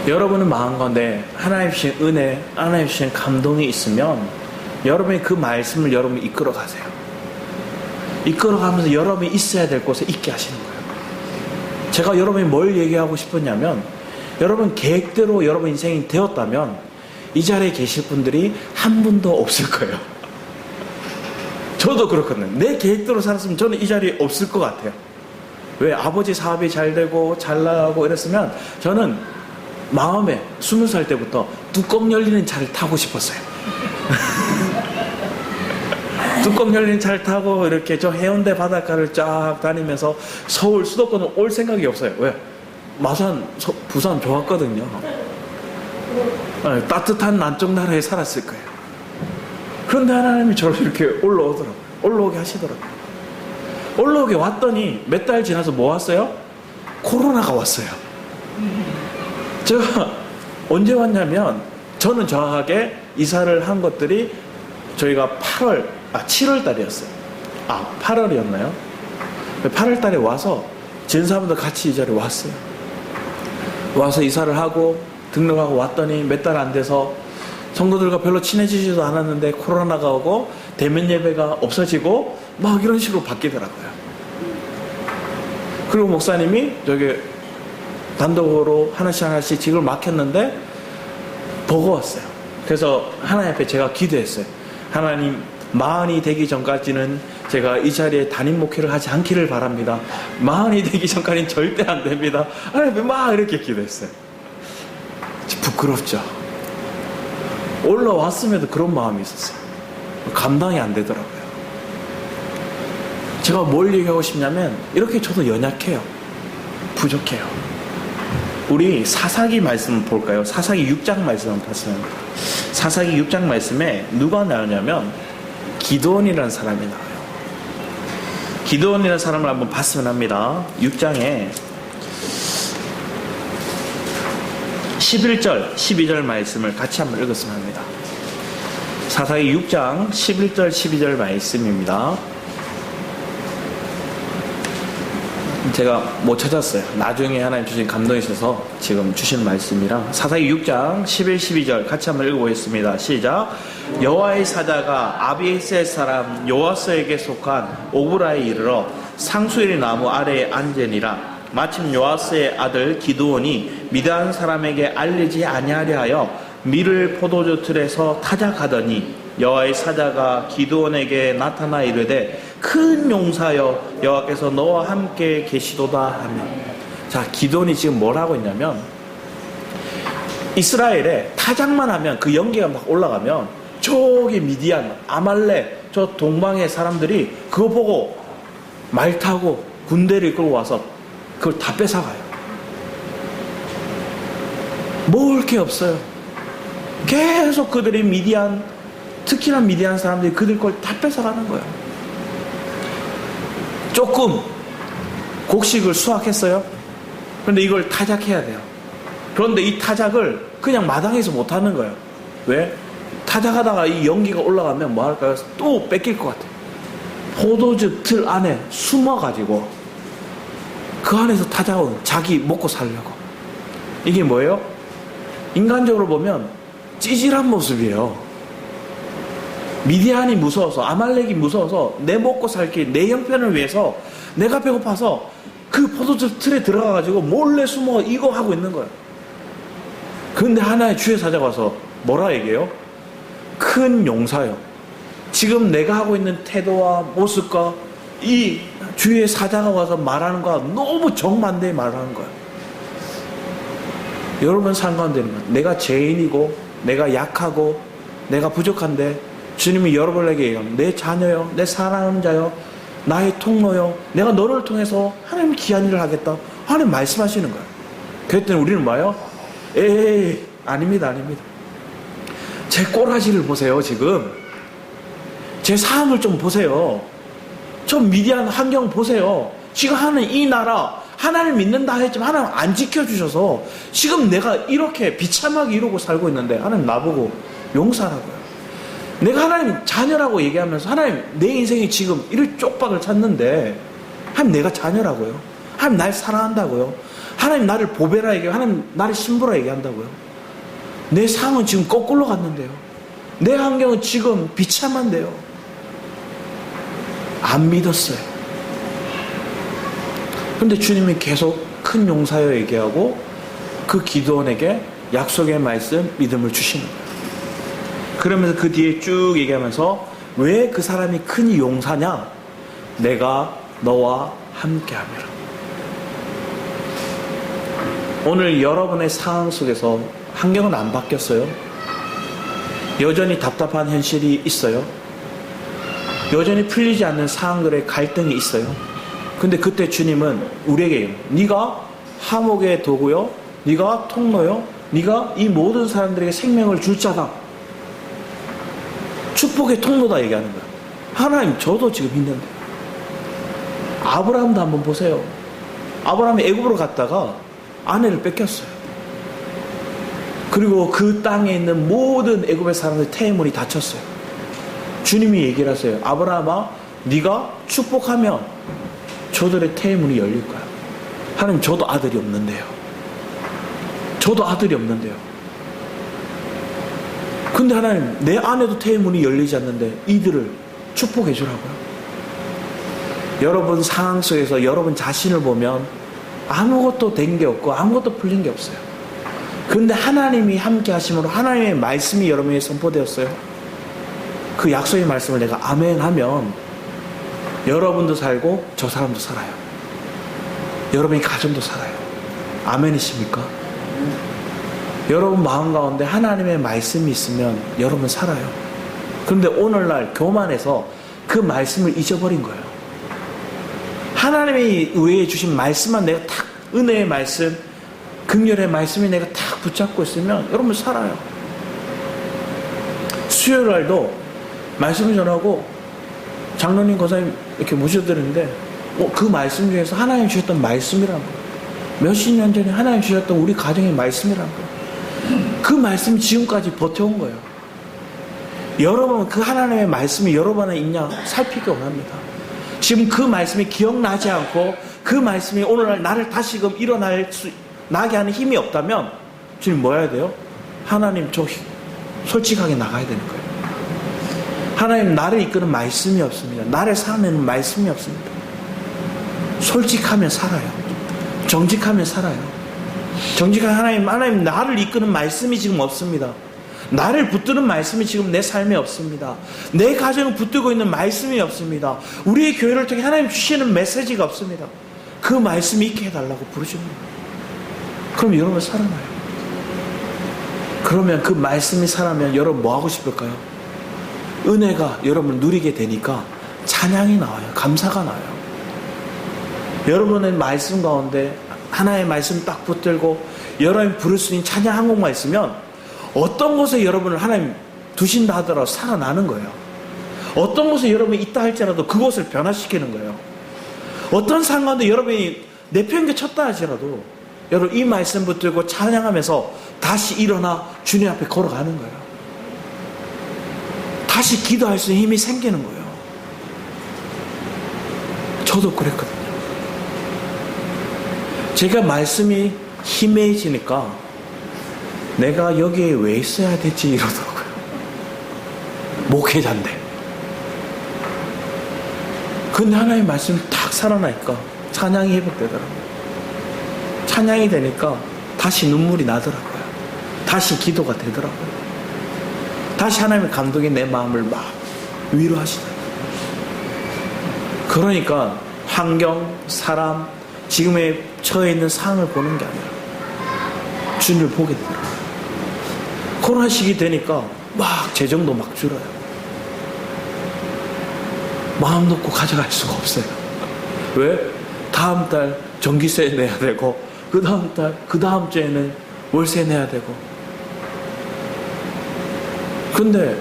여러분은 마음 가운데 하나님 주신 은혜, 하나님 주신 감동이 있으면 여러분이 그 말씀을 여러분이 이끌어 가세요. 이끌어 가면서 여러분이 있어야 될 곳에 있게 하시는 거예요. 제가 여러분이 뭘 얘기하고 싶었냐면, 여러분 계획대로 여러분 인생이 되었다면 이 자리에 계실 분들이 한 분도 없을 거예요. 저도 그렇거든요. 내 계획대로 살았으면 저는 이 자리에 없을 것 같아요. 왜? 아버지 사업이 잘 되고 잘 나가고 이랬으면 저는 마음에 20살 때부터 뚜껑 열리는 차를 타고 싶었어요. 뚜껑 열린 차를 타고 이렇게 저 해운대 바닷가를 쫙 다니면서 서울 수도권은 올 생각이 없어요. 왜? 마산, 부산 좋았거든요. 따뜻한 남쪽 나라에 살았을 거예요. 그런데 하나님이 저를 이렇게 올라오더라고요. 올라오게 하시더라고요. 올라오게 왔더니 몇 달 지나서 뭐 왔어요? 코로나가 왔어요. 제가 언제 왔냐면, 저는 정확하게 이사를 한 것들이 저희가 7월 달이었어요. 8월이었나요? 8월 달에 와서 전사분들 같이 이 자리에 왔어요. 와서 이사를 하고 등록하고 왔더니 몇 달 안 돼서 성도들과 별로 친해지지도 않았는데 코로나가 오고 대면 예배가 없어지고 막 이런 식으로 바뀌더라고요. 그리고 목사님이 저기 단독으로 하나씩 직을 맡겼는데 버거웠어요. 그래서 하나님 앞에 제가 기도했어요. 하나님, 마흔이 되기 전까지는 제가 이 자리에 담임 목회를 하지 않기를 바랍니다. 마흔이 되기 전까지는 절대 안 됩니다. 하나님 막 이렇게 기도했어요. 부끄럽죠. 올라왔음에도 그런 마음이 있었어요. 감당이 안 되더라고요. 제가 뭘 얘기하고 싶냐면, 이렇게 저도 연약해요. 부족해요. 우리 사사기 말씀 볼까요? 사사기 6장 말씀을 봤으면, 사사기 6장 말씀에 누가 나오냐면 기드온이라는 사람이 나와요. 기드온이라는 사람을 한번 봤으면 합니다. 6장에 11절, 12절 말씀을 같이 한번 읽었으면 합니다. 사사기 6장 11절, 12절 말씀입니다. 제가 못 찾았어요. 나중에 하나님 주신 감동이 있어서 지금 주신 말씀이랑, 사사기 6장 11, 12절 같이 한번 읽어보겠습니다. 시작. 여호와의 사자가 아비에셀 사람 요아스에게 속한 오브라에 이르러 상수리 나무 아래에 앉으니라. 마침 요아스의 아들 기드온이 미디안 사람에게 알리지 아니하려 하여 밀을 포도주 틀에서 타작하더니 여호와의 사자가 기드온에게 나타나 이르되 큰 용사여 여호와께서 너와 함께 계시도다 하며. 자, 기드온이 지금 뭘 하고 있냐면, 이스라엘에 타작만 하면 그 연기가 막 올라가면 저기 미디안, 아말렉, 저 동방의 사람들이 그거 보고 말 타고 군대를 끌고 와서 그걸 다 뺏어가요. 먹을 게 없어요. 계속 그들이 미디안, 특히나 미디안 사람들이 그들 걸 다 뺏어가는 거예요. 조금 곡식을 수확했어요. 그런데 이걸 타작해야 돼요. 그런데 이 타작을 그냥 마당에서 못 하는 거예요. 왜? 타작하다가 이 연기가 올라가면 뭐 할까요? 또 뺏길 것 같아요. 포도주 틀 안에 숨어가지고 그 안에서 타작은 자기 먹고 살려고. 이게 뭐예요? 인간적으로 보면 찌질한 모습이에요. 미디안이 무서워서, 아말렉이 무서워서 내 먹고 살기, 내 형편을 위해서 내가 배고파서 그 포도주 틀에 들어가가지고 몰래 숨어 이거 하고 있는 거예요. 그런데 하나의 주의 사자가 와서 뭐라 얘기해요? 큰 용사요. 지금 내가 하고 있는 태도와 모습과 이 주의 사자가 와서 말하는 거와 너무 정반대의 말을 하는 거예요. 여러분 삶 가운데 내가 죄인이고 내가 약하고 내가 부족한데 주님이 여러분에게 얘기합니다. 내 자녀요, 내 사랑하는 자요, 나의 통로요, 내가 너를 통해서 하나님 귀한 일을 하겠다. 하나님 말씀하시는 거예요. 그랬더니 우리는 뭐예요? 에이, 아닙니다, 아닙니다. 제 꼬라지를 보세요. 지금 제 상황을 좀 보세요. 저 미디안 환경 보세요. 지금 하는 이 나라 하나님 믿는다 했지만 하나님 안 지켜주셔서 지금 내가 이렇게 비참하게 이러고 살고 있는데 하나님 나보고 용사라고요. 내가 하나님 자녀라고 얘기하면서 하나님 내 인생이 지금 이를 쪽박을 찾는데 하나님 내가 자녀라고요. 하나님 날 사랑한다고요. 하나님 나를 보배라 얘기하고 하나님 나를 신부라 얘기한다고요. 내 상은 지금 거꾸로 갔는데요. 내 환경은 지금 비참한데요. 안 믿었어요. 근데 주님이 계속 큰 큰 용사여 얘기하고 그 기드온에게 약속의 말씀, 믿음을 주시는 거예요. 그러면서 그 뒤에 쭉 얘기하면서 왜 그 사람이 큰 용사냐? 내가 너와 함께함이라. 오늘 여러분의 상황 속에서 환경은 안 바뀌었어요. 여전히 답답한 현실이 있어요. 여전히 풀리지 않는 상황들의 갈등이 있어요. 근데 그때 주님은 우리에게 네가 화목의 도구요, 네가 통로요, 네가 이 모든 사람들에게 생명을 줄 자다, 축복의 통로다 얘기하는 거야. 하나님, 저도 지금 있는데. 아브라함도 한번 보세요. 아브라함이 애굽으로 갔다가 아내를 뺏겼어요. 그리고 그 땅에 있는 모든 애굽의 사람들 태문이 닫혔어요. 주님이 얘기를 하세요. 아브라함아, 네가 축복하면 저들의 태문이 열릴 거야. 하나님, 저도 아들이 없는데요. 저도 아들이 없는데요. 근데 하나님, 내 아내도 태문이 열리지 않는데 이들을 축복해 주라고요. 여러분 상황 속에서 여러분 자신을 보면 아무것도 된 게 없고 아무것도 풀린 게 없어요. 그런데 하나님이 함께 하심으로 하나님의 말씀이 여러분에게 선포되었어요. 그 약속의 말씀을 내가 아멘 하면 여러분도 살고 저 사람도 살아요. 여러분의 가정도 살아요. 아멘이십니까? 여러분 마음 가운데 하나님의 말씀이 있으면 여러분 살아요. 그런데 오늘날 교만해서 그 말씀을 잊어버린 거예요. 하나님이 우리에게 주신 말씀만 내가 탁, 은혜의 말씀, 긍휼의 말씀이 내가 탁 붙잡고 있으면 여러분 살아요. 수요일 날도 말씀을 전하고 장로님, 권사님 이렇게 모셔드리는데 그 말씀 중에서 하나님 주셨던 말씀이라는 거예요. 몇십 년 전에 하나님 주셨던 우리 가정의 말씀이라는 거예요. 그 말씀이 지금까지 버텨온 거예요. 여러분 그 하나님의 말씀이 여러분 안에 있냐 살피기 원합니다. 지금 그 말씀이 기억나지 않고 그 말씀이 오늘날 나를 다시금 나게 하는 힘이 없다면 주님 뭐 해야 돼요? 하나님, 저 솔직하게 나가야 되는 거예요. 하나님, 나를 이끄는 말씀이 없습니다. 나를 살아내는 말씀이 없습니다. 솔직하면 살아요. 정직하면 살아요. 정직한 하나님, 나를 이끄는 말씀이 지금 없습니다. 나를 붙드는 말씀이 지금 내 삶에 없습니다. 내 가정을 붙들고 있는 말씀이 없습니다. 우리의 교회를 통해 하나님 주시는 메시지가 없습니다. 그 말씀이 있게 해달라고 부르시는 거예요. 그럼 여러분 살아나요. 그러면 그 말씀이 살아면 여러분 뭐 하고 싶을까요? 은혜가 여러분을 누리게 되니까 찬양이 나와요. 감사가 나와요. 여러분의 말씀 가운데 하나의 말씀 딱 붙들고 여러분이 부를 수 있는 찬양 한 곡만 있으면 어떤 곳에 여러분을 하나님 두신다 하더라도 살아나는 거예요. 어떤 곳에 여러분이 있다 할지라도 그곳을 변화시키는 거예요. 어떤 상황도 여러분이 내팽개쳤다 할지라도 여러분 이 말씀 붙들고 찬양하면서 다시 일어나 주님 앞에 걸어가는 거예요. 다시 기도할 수 있는 힘이 생기는 거예요. 저도 그랬거든요. 제가 말씀이 희미해지니까 내가 여기에 왜 있어야 될지 이러더라고요. 목회자인데. 근데 하나님의 말씀이 탁 살아나니까 찬양이 회복되더라고요. 찬양이 되니까 다시 눈물이 나더라고요. 다시 기도가 되더라고요. 다시 하나님의 감동이 내 마음을 막 위로하시더라고요. 그러니까 환경, 사람, 지금의 처해 있는 상황을 보는 게 아니라 주님을 보게 되더라고요. 코로나 시기 되니까 막 재정도 막 줄어요. 마음 놓고 가져갈 수가 없어요. 왜? 다음 달 전기세 내야 되고 그 다음 달, 그 다음 주에는 월세 내야 되고. 근데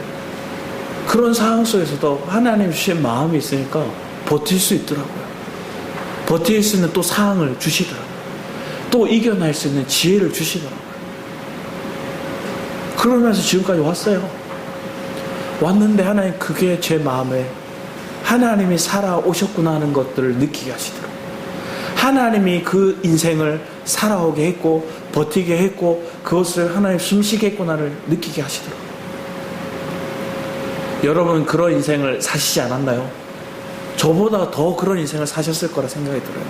그런 상황 속에서도 하나님 주신 마음이 있으니까 버틸 수 있더라고요. 버틸 수 있는 또 상황을 주시더라고요. 또 이겨낼 수 있는 지혜를 주시더라고요. 그러면서 지금까지 왔어요. 왔는데 하나님 그게 제 마음에 하나님이 살아오셨구나 하는 것들을 느끼게 하시더라고요. 하나님이 그 인생을 살아오게 했고 버티게 했고 그것을 하나님 숨쉬게 했구나를 느끼게 하시더라고요. 여러분 그런 인생을 사시지 않았나요? 저보다 더 그런 인생을 사셨을 거라 생각이 들어요.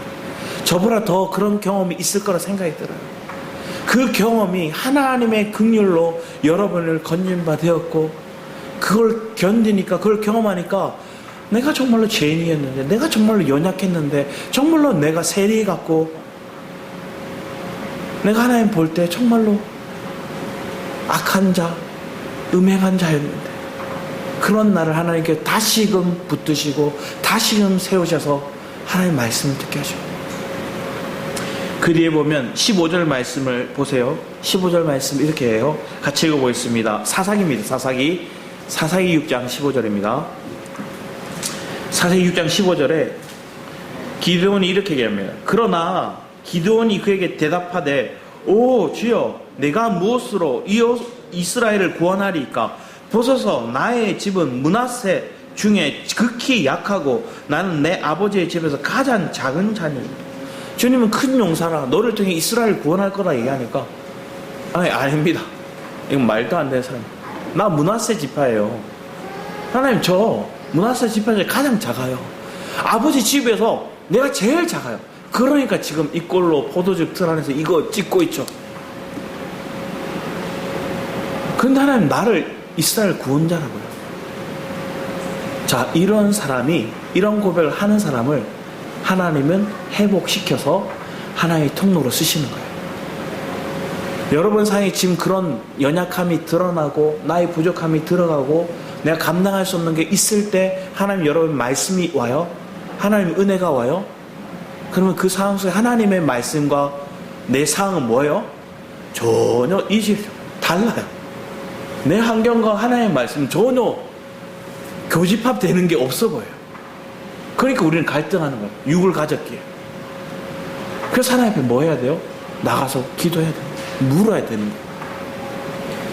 저보다 더 그런 경험이 있을 거라 생각이 들어요. 그 경험이 하나님의 긍휼로 여러분을 건진 바 되었고, 그걸 견디니까, 그걸 경험하니까 내가 정말로 죄인이었는데, 내가 정말로 연약했는데, 정말로 내가 세리 같고, 내가 하나님 볼 때 정말로 악한 자, 음행한 자였는데, 그런 나를 하나님께 다시금 붙드시고 다시금 세우셔서 하나님 말씀을 듣게 하셔. 그 뒤에 보면 15절 말씀을 보세요. 15절 말씀 이렇게 해요. 같이 읽어보겠습니다. 사사기입니다. 사사기 6장 15절입니다. 사사기 6장 15절에 기드온이 이렇게 얘기합니다. 그러나 기드온이 그에게 대답하되, 오 주여, 내가 무엇으로 이스라엘을 구원하리이까? 보소서, 나의 집은 므낫세 중에 극히 약하고 나는 내 아버지의 집에서 가장 작은 자니. 주님은 큰 용사라, 너를 통해 이스라엘을 구원할 거라 얘기하니까, 아닙니다. 이건 말도 안 되는 사람. 나 므낫세 지파예요. 하나님, 저 므낫세 지파 중에 가장 작아요. 아버지 집에서 내가 제일 작아요. 그러니까 지금 이 꼴로 포도즙 틀 안에서 이거 찍고 있죠. 그런데 하나님, 나를 이스라엘 구원자라고요. 자, 이런 사람이, 이런 고백을 하는 사람을 하나님은 회복시켜서 하나님의 통로로 쓰시는 거예요. 여러분 사이에 지금 그런 연약함이 드러나고 나의 부족함이 들어가고 내가 감당할 수 없는 게 있을 때 하나님, 여러분 말씀이 와요. 하나님 은혜가 와요. 그러면 그 상황 속에 하나님의 말씀과 내 상황은 뭐예요? 전혀 달라요. 내 환경과 하나님의 말씀은 전혀 교집합되는 게 없어 보여요. 그러니까 우리는 갈등하는 거예요. 육을 가졌기에. 그래서 하나님 앞에 뭐 해야 돼요? 나가서 기도해야 돼요. 물어야 되는 거예요.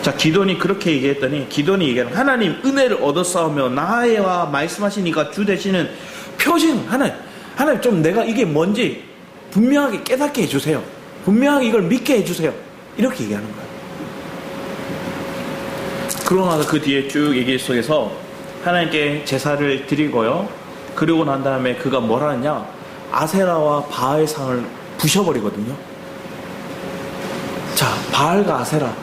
자, 기돈이 그렇게 얘기했더니, 기돈이 얘기하는, 하나님 은혜를 얻었사오며 나와 말씀하시니까 주 되시는 표징, 하나님 좀 내가 이게 뭔지 분명하게 깨닫게 해주세요. 분명하게 이걸 믿게 해주세요. 이렇게 얘기하는 거예요. 그러고 나서 그 뒤에 쭉 얘기 속에서 하나님께 제사를 드리고요. 그리고 난 다음에 그가 뭘 하느냐? 아세라와 바알 상을 부셔버리거든요. 자, 바알과 아세라.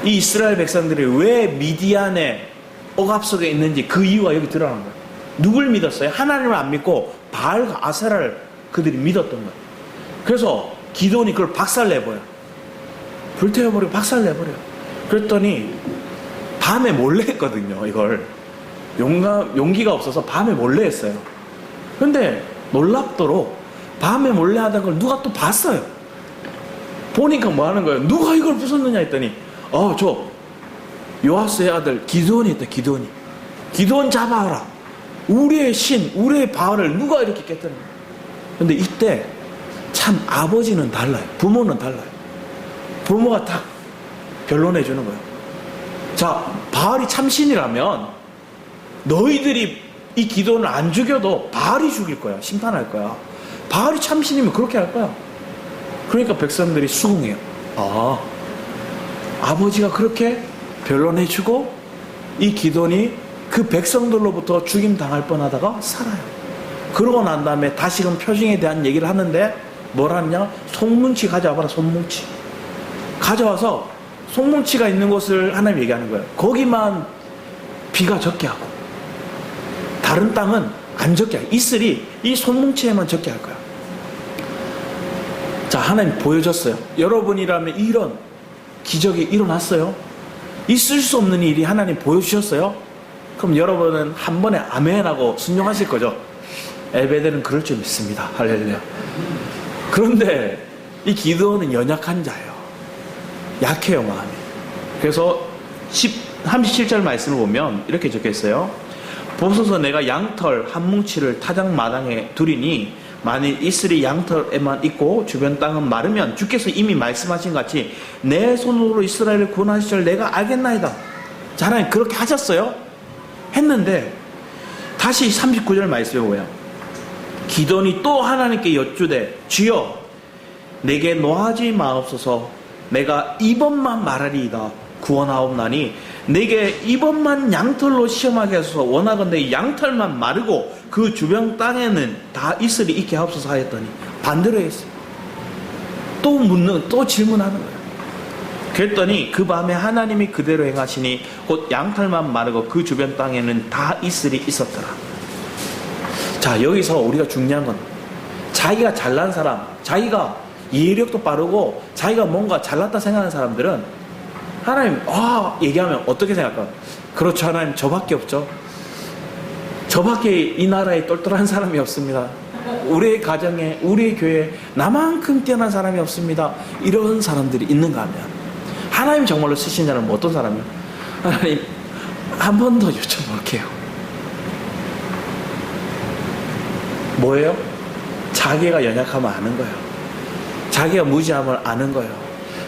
이 이스라엘 백성들이 왜 미디안의 억압 속에 있는지 그 이유가 여기 드러나는 거예요. 누굴 믿었어요? 하나님을 안 믿고 바알과 아세라를 그들이 믿었던 거예요. 그래서 기드온이 그걸 박살내버려요. 불태워버리고 박살내버려요. 그랬더니 밤에 몰래 했거든요. 이걸 용기가 없어서 밤에 몰래 했어요. 근데 놀랍도록 밤에 몰래 하던 걸 누가 또 봤어요. 보니까 뭐 하는 거예요? 누가 이걸 부쉈느냐 했더니 저 요아스의 아들 기드온이 있다. 기드온 잡아라. 우리의 신, 우리의 바알을 누가 이렇게 깼더니. 근데 이때 참 아버지는 달라요. 부모는 달라요. 부모가 딱 변론해 주는 거예요. 자, 바알이 참신이라면 너희들이 이 기도를 안 죽여도 바알이 죽일 거야. 심판할 거야. 바알이 참신이면 그렇게 할 거야. 그러니까 백성들이 수긍해요. 아버지가 그렇게 변론해 주고 이 기돈이 그 백성들로부터 죽임 당할 뻔하다가 살아요. 그러고 난 다음에 다시금 표징에 대한 얘기를 하는데 뭘 하느냐? 송뭉치 가져와봐라. 송뭉치 가져와서 송뭉치가 있는 곳을 하나님 얘기하는 거예요. 거기만 비가 적게 하고 다른 땅은 안 적게 하고, 이슬이 이 송뭉치에만 적게 할 거야. 자, 하나님 보여줬어요. 여러분이라면 이런 기적이 일어났어요. 있을 수 없는 일이 하나님 보여주셨어요. 그럼 여러분은 한 번에 아멘하고 순종하실 거죠? 엘베델은 그럴 줄 믿습니다. 할렐루야. 그런데 이 기드온은 연약한 자예요. 약해요, 마음이. 그래서 37절 말씀을 보면 이렇게 적혀있어요. 보소서, 내가 양털 한 뭉치를 타작마당에 두리니 만일 이슬이 양털에만 있고 주변 땅은 마르면 주께서 이미 말씀하신 같이 내 손으로 이스라엘을 구원하실 줄 내가 알겠나이다. 자, 하나님 그렇게 하셨어요. 했는데 다시 39절 말씀에 보면 기돈이 또 하나님께 여쭈되, 주여 내게 노하지 마옵소서. 내가 이번만 말하리이다. 구원하옵나니 내게 이번만 양털로 시험하게 하소서. 원하건대 양털만 마르고 그 주변 땅에는 다 이슬이 있게 하옵소서 하였더니, 반대로 했어요. 또 질문하는 거예요. 그랬더니 그 밤에 하나님이 그대로 행하시니 곧 양털만 마르고 그 주변 땅에는 다 이슬이 있었더라. 자, 여기서 우리가 중요한 건 자기가 잘난 사람, 자기가 이해력도 빠르고 자기가 뭔가 잘났다 생각하는 사람들은 하나님 얘기하면 어떻게 생각할까? 그렇죠, 하나님, 저밖에 없죠. 저밖에 이 나라에 똘똘한 사람이 없습니다. 우리의 가정에, 우리의 교회에 나만큼 뛰어난 사람이 없습니다. 이런 사람들이 있는가 하면 하나님 정말로 쓰신 자는 어떤 사람이에요? 하나님, 한 번 더 여쭤볼게요. 뭐예요? 자기가 연약하면 아는 거예요. 자기가 무지함을 아는 거예요.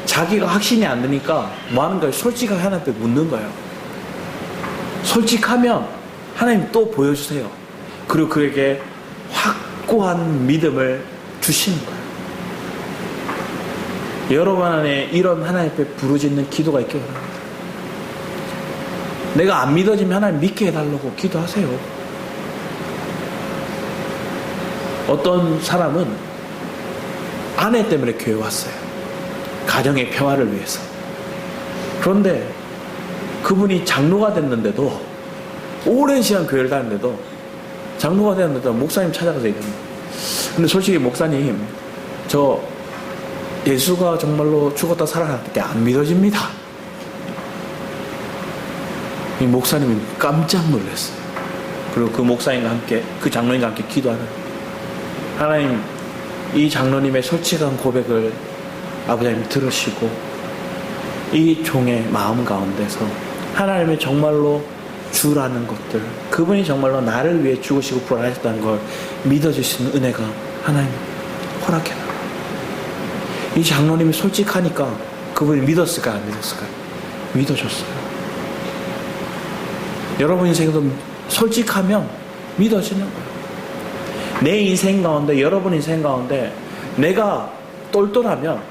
자기가 확신이 안 드니까 뭐 하는 거예요? 솔직하게 하나님 앞에 묻는 거예요. 솔직하면 하나님 또 보여주세요. 그리고 그에게 확고한 믿음을 주시는 거예요. 여러분 안에 이런 하나님 앞에 부르짖는 기도가 있기 바랍니다. 내가 안 믿어지면 하나님 믿게 해달라고 기도하세요. 어떤 사람은 아내 때문에 교회 왔어요. 가정의 평화를 위해서. 그런데 그분이 장로가 됐는데도, 오랜 시간 교회를 다녔는데도, 장로가 됐는데도 목사님 찾아가서 얘기합니다. 근데 솔직히 목사님, 저 예수가 정말로 죽었다 살아났을 안 믿어집니다. 이 목사님은 깜짝 놀랐어요. 그리고 그 목사님과 함께, 그 장로님과 함께 기도하는, 하나님, 이 장로님의 솔직한 고백을 아버지님 들으시고 이 종의 마음 가운데서 하나님의 정말로 주라는 것들, 그분이 정말로 나를 위해 죽으시고 부활하셨다는 걸 믿어주시는 은혜가 하나님 허락해달라. 이 장로님이 솔직하니까 그분이 믿었을까요? 안 믿었을까요? 믿어줬어요. 여러분 인생도 솔직하면 믿어지는 거예요. 내 인생 가운데, 여러분 인생 가운데 내가 똘똘하면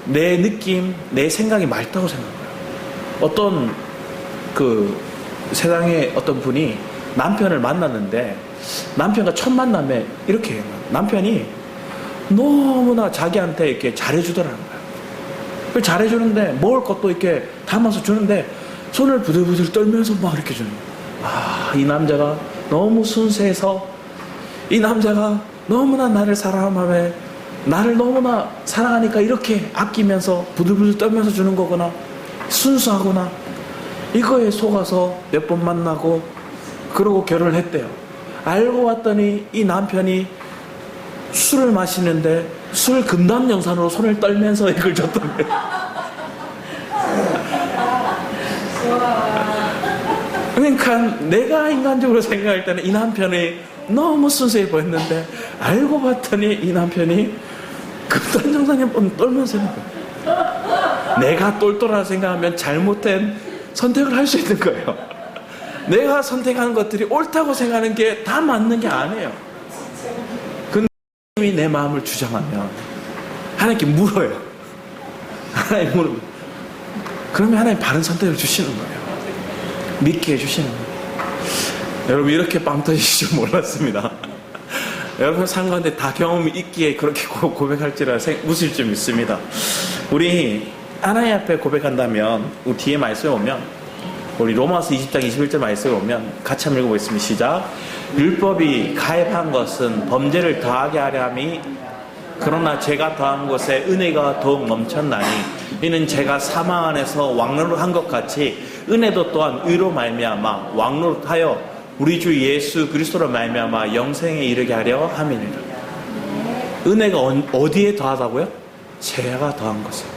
내 느낌, 내 생각이 맑다고 생각해요. 어떤 세상에 어떤 분이 남편을 만났는데 남편과 첫 만남에 이렇게 해요. 남편이 너무나 자기한테 이렇게 잘해주더라는 거예요. 잘해주는데 먹을 것도 이렇게 담아서 주는데 손을 부들부들 떨면서 막 이렇게 주는 거예요. 이 남자가 너무 순수해서, 이 남자가 너무나 나를 사랑하며 나를 너무나 사랑하니까 이렇게 아끼면서 부들부들 떨면서 주는 거구나, 순수하구나, 이거에 속아서 몇 번 만나고 그러고 결혼을 했대요. 알고 봤더니 이 남편이 술을 마시는데 술 금단영산으로 손을 떨면서 이걸 줬던 거예요. 그러니까 내가 인간적으로 생각할 때는 이 남편이 너무 순수해 보였는데 알고 봤더니 이 남편이 금단정산에 떨면서 있는 거예요. 내가 똘똘하다 생각하면 잘못된 선택을 할 수 있는 거예요. 내가 선택하는 것들이 옳다고 생각하는 게 다 맞는 게 아니에요. 근데 하나님이 내 마음을 주장하면 하나님께 물어요. 하나님 물어요. 그러면 하나님 바른 선택을 주시는 거예요. 믿게 해주시는 거예요. 여러분, 이렇게 빵 터지실 줄 몰랐습니다. 여러분 상관데 다 경험이 있기에 그렇게 고백할지라 웃을 줄 믿습니다. 우리 하나님 앞에 고백한다면 우리 뒤에 말씀에 오면, 우리 로마서 20장 21절 말씀에 오면 같이 한번 읽어보겠습니다. 시작. 율법이 가입한 것은 범죄를 더하게 하려 함이, 그러나 제가 더한 것에 은혜가 더욱 넘쳤나니 이는 제가 사망 안에서 왕노릇 한 것 같이 은혜도 또한 의로 말미암아 왕노릇하여 우리 주 예수 그리스도로 말미암아 영생에 이르게 하려 함이니라. 은혜가 어디에 더하다고요? 제가 더한 것을.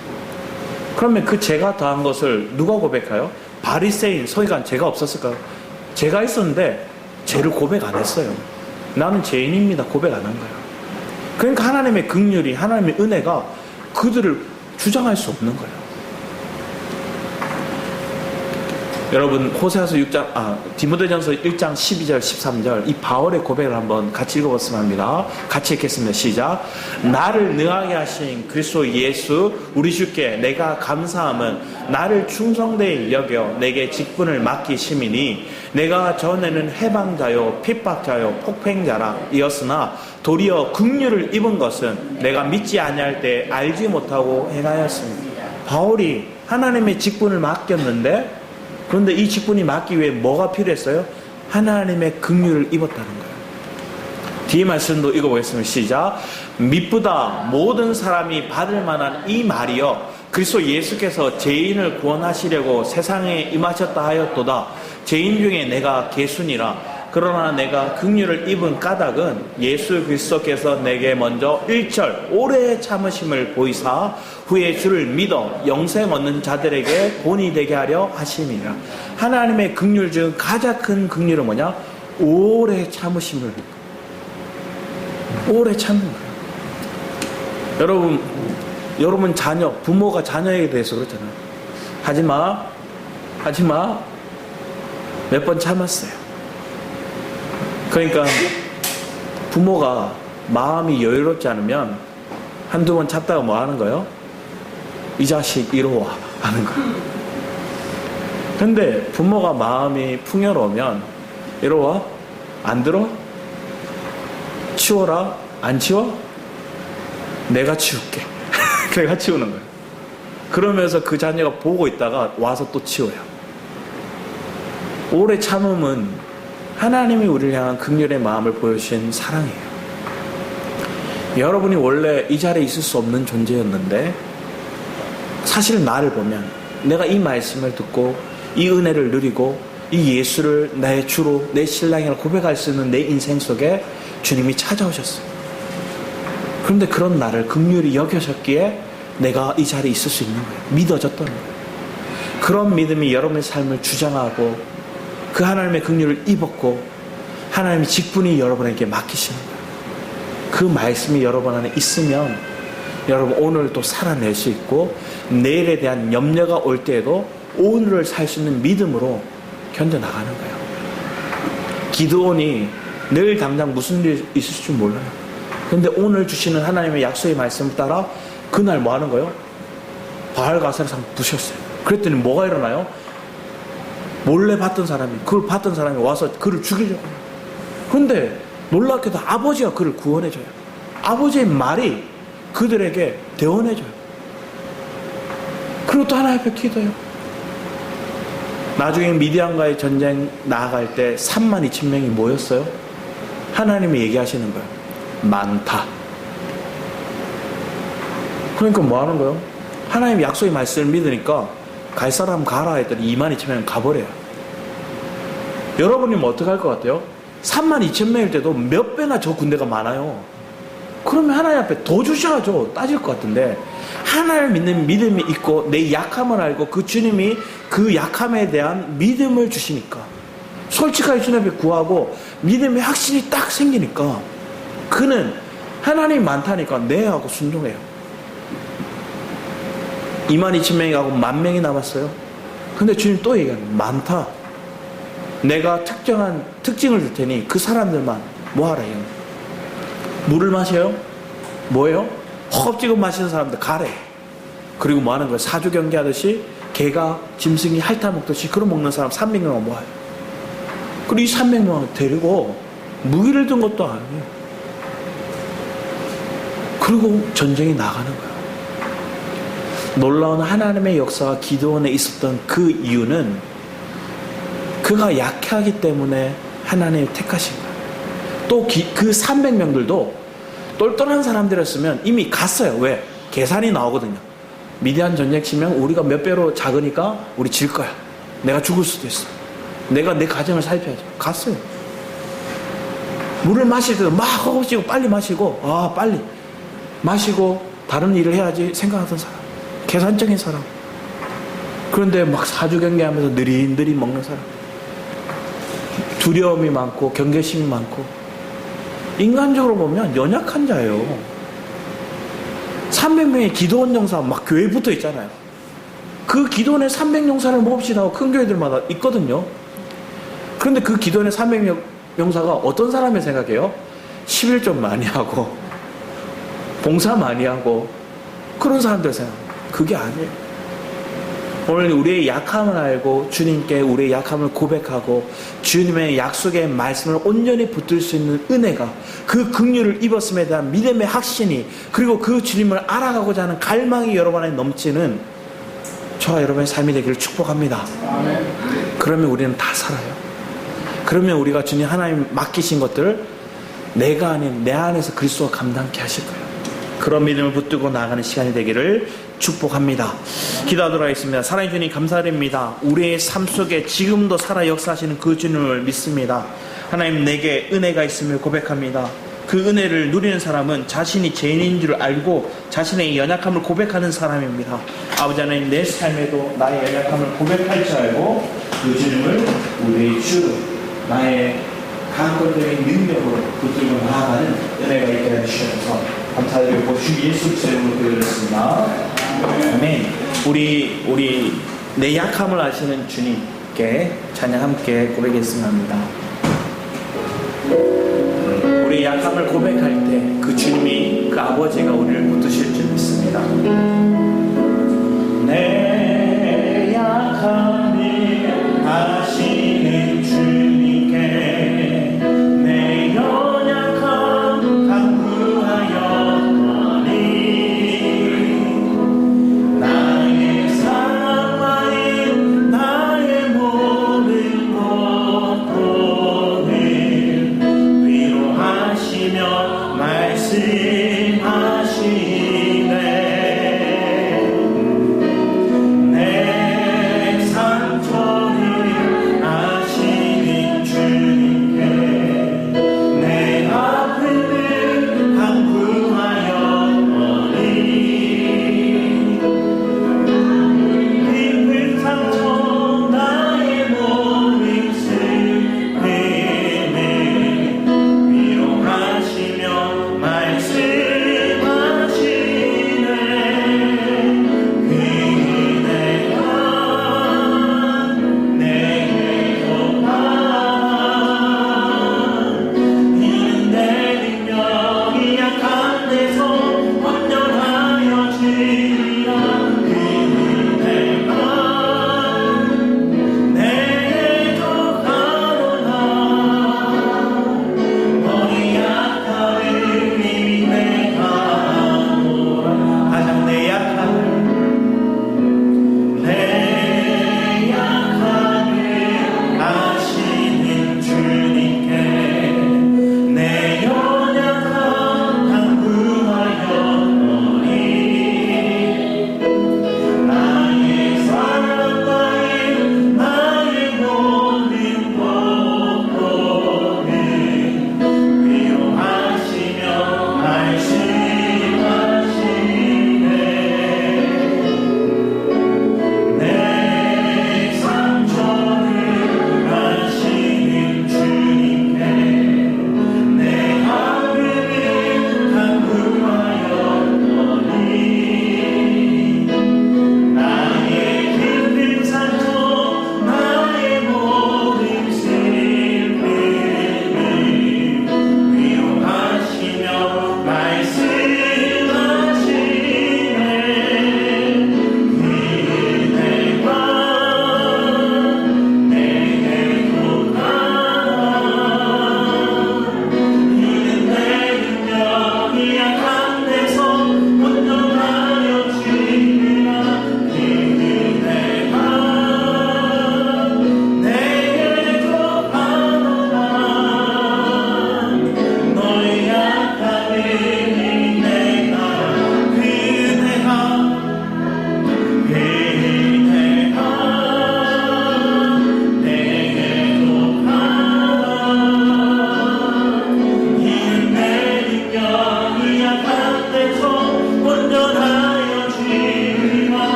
그러면 그 제가 더한 것을 누가 고백해요? 바리새인 서기관 죄가 없었을까요? 죄가 있었는데 죄를 고백 안 했어요. 나는 죄인입니다 고백 안 한 거예요. 그러니까 하나님의 긍휼이, 하나님의 은혜가 그들을 주장할 수 없는 거예요. 여러분 호세아서 6장 디모데전서 1장 12절 13절 이 바울의 고백을 한번 같이 읽어봤으면 합니다. 같이 읽겠습니다. 시작. 나를 능하게 하신 그리스도 예수 우리 주께 내가 감사함은 나를 충성되이 여겨 내게 직분을 맡기심이니 내가 전에는 해방자요 핍박자요 폭행자라 이었으나 도리어 긍휼을 입은 것은 내가 믿지 아니할 때 알지 못하고 행하였습니다. 바울이 하나님의 직분을 맡겼는데 그런데 이 직분이 맡기 위해 뭐가 필요했어요? 하나님의 긍휼을 입었다는 거예요. 뒤에 말씀도 읽어보겠습니다. 시작. 미쁘다 모든 사람이 받을 만한 이 말이여 그리스도 예수께서 죄인을 구원하시려고 세상에 임하셨다 하였도다. 죄인 중에 내가 개순이라. 그러나 내가 긍휼을 입은 까닭은 예수 그리스도께서 내게 먼저 1절 오래 참으심을 보이사 후에 주를 믿어 영생 얻는 자들에게 본이 되게 하려 하심이라. 하나님의 긍휼 중 가장 큰 긍휼은 뭐냐? 오래 참으심을. 오래 참는 거예요. 여러분 자녀, 부모가 자녀에게 대해서 그렇잖아요. 하지마 몇 번 참았어요. 그러니까 부모가 마음이 여유롭지 않으면 한두 번 참다가 뭐 하는 거예요? 이 자식 이리 와 하는 거예요. 근데 부모가 마음이 풍요로우면 이리 와? 안 들어? 치워라? 안 치워? 내가 치울게. 내가 치우는 거예요. 그러면서 그 자녀가 보고 있다가 와서 또 치워요. 오래 참음은 하나님이 우리를 향한 긍휼의 마음을 보여주신 사랑이에요. 여러분이 원래 이 자리에 있을 수 없는 존재였는데 사실 나를 보면 내가 이 말씀을 듣고 이 은혜를 누리고 이 예수를 나의 주로 내 신랑이라고 고백할 수 있는 내 인생 속에 주님이 찾아오셨어요. 그런데 그런 나를 긍휼히 여겨셨기에 내가 이 자리에 있을 수 있는 거예요. 믿어졌던 거예요. 그런 믿음이 여러분의 삶을 주장하고 그 하나님의 긍휼을 입었고 하나님의 직분이 여러분에게 맡기시는 거예요. 그 말씀이 여러분 안에 있으면 여러분 오늘도 살아낼 수 있고 내일에 대한 염려가 올 때에도 오늘을 살 수 있는 믿음으로 견뎌나가는 거예요. 기드온이 내일 당장 무슨 일이 있을 줄 몰라요. 그런데 오늘 주시는 하나님의 약속의 말씀을 따라 그날 뭐 하는 거예요? 바알가스를 부셨어요. 그랬더니 뭐가 일어나요? 몰래 봤던 사람이, 그걸 봤던 사람이 와서 그를 죽이려고 해요. 그런데 놀랍게도 아버지가 그를 구원해줘요. 아버지의 말이 그들에게 대원해줘요. 그리고 또 하나님 앞에 기도해요. 나중에 미디안과의 전쟁 나아갈 때 32,000명이 모였어요. 하나님이 얘기하시는 거예요. 많다. 그러니까 뭐 하는 거예요? 하나님 약속의 말씀을 믿으니까 갈 사람 가라 했더니 22,000명 가버려요. 여러분이면 어떻게 할 것 같아요? 32,000명일 때도 몇 배나 저 군대가 많아요. 그러면 하나님 앞에 더 주셔야죠. 따질 것 같은데 하나님을 믿는 믿음이 있고 내 약함을 알고 그 주님이 그 약함에 대한 믿음을 주시니까 솔직하게 주님 앞에 구하고 믿음의 확신이 딱 생기니까 그는 하나님이 많다니까 네 하고 순종해요. 22,000명이 가고 10,000명이 남았어요. 근데 주님 또 얘기하는 많다. 내가 특정한 특징을 줄 테니 그 사람들만 뭐하래요? 물을 마셔요? 뭐예요? 허겁지겁 마시는 사람들 가래. 그리고 뭐 하는 거예요? 사주 경계하듯이 개가 짐승이 핥아 먹듯이 그런 먹는 사람 300명은 모아요. 그리고 이 300명을 데리고 무기를 든 것도 아니에요. 그리고 전쟁이 나가는 거예요. 놀라운 하나님의 역사가 기드온에 있었던 그 이유는 그가 약하기 때문에 하나님이 택하신 거예요. 또 그 300명들도 똘똘한 사람들이었으면 이미 갔어요. 왜? 계산이 나오거든요. 미디안 전쟁 치면 우리가 몇 배로 작으니까 우리 질 거야. 내가 죽을 수도 있어. 내가 내 가정을 살펴야죠. 갔어요. 물을 마실 때도 막 허겁지겁 빨리 마시고 빨리 마시고 다른 일을 해야지 생각하던 사람. 계산적인 사람. 그런데 막 사주 경계하면서 느릿느릿 먹는 사람. 두려움이 많고 경계심이 많고 인간적으로 보면 연약한 자예요. 300명의 기도원 정사 막 교회에 붙어 있잖아요. 그 기도원에 300용사를 몹시다 하고 큰 교회들마다 있거든요. 그런데 그 기도원에 300용사가 어떤 사람을 생각해요? 11좀 많이 하고 봉사 많이 하고 그런 사람들 생각합니다. 그게 아니에요. 오늘 우리의 약함을 알고 주님께 우리의 약함을 고백하고 주님의 약속의 말씀을 온전히 붙들 수 있는 은혜가, 그 긍휼을 입었음에 대한 믿음의 확신이, 그리고 그 주님을 알아가고자 하는 갈망이 여러분 안에 넘치는 저와 여러분의 삶이 되기를 축복합니다. 그러면 우리는 다 살아요. 그러면 우리가 주님 하나님 맡기신 것들을 내가 아닌 내 안에서 그리스도가 감당케 하실 거예요. 그런 믿음을 붙들고 나아가는 시간이 되기를 축복합니다. 기도하도록 하겠습니다. 사랑해 주님 감사드립니다. 우리의 삶 속에 지금도 살아 역사하시는 그 주님을 믿습니다. 하나님, 내게 은혜가 있음을 고백합니다. 그 은혜를 누리는 사람은 자신이 죄인인 줄 알고 자신의 연약함을 고백하는 사람입니다. 아버지 하나님, 내 삶에도 나의 연약함을 고백할 줄 알고 그 주님을 우리의 주, 나의 강건적인 능력으로 붙들고 나아가는 은혜가 있게 해주셔서 감사드리고 주 예수 그리스도의 이름으로 기도드렸습니다. 아멘. 우리 내 약함을 아시는 주님께 찬양 함께 고백했으면 합니다. 우리 약함을 고백할 때 그 주님이, 그 아버지가 우리를 붙드실 줄 믿습니다. 내 약함을 아시는 주님께 내 연약함 강구하였더니 나의 상황인 나의 모든 고통을 위로하시며 말씀하시네.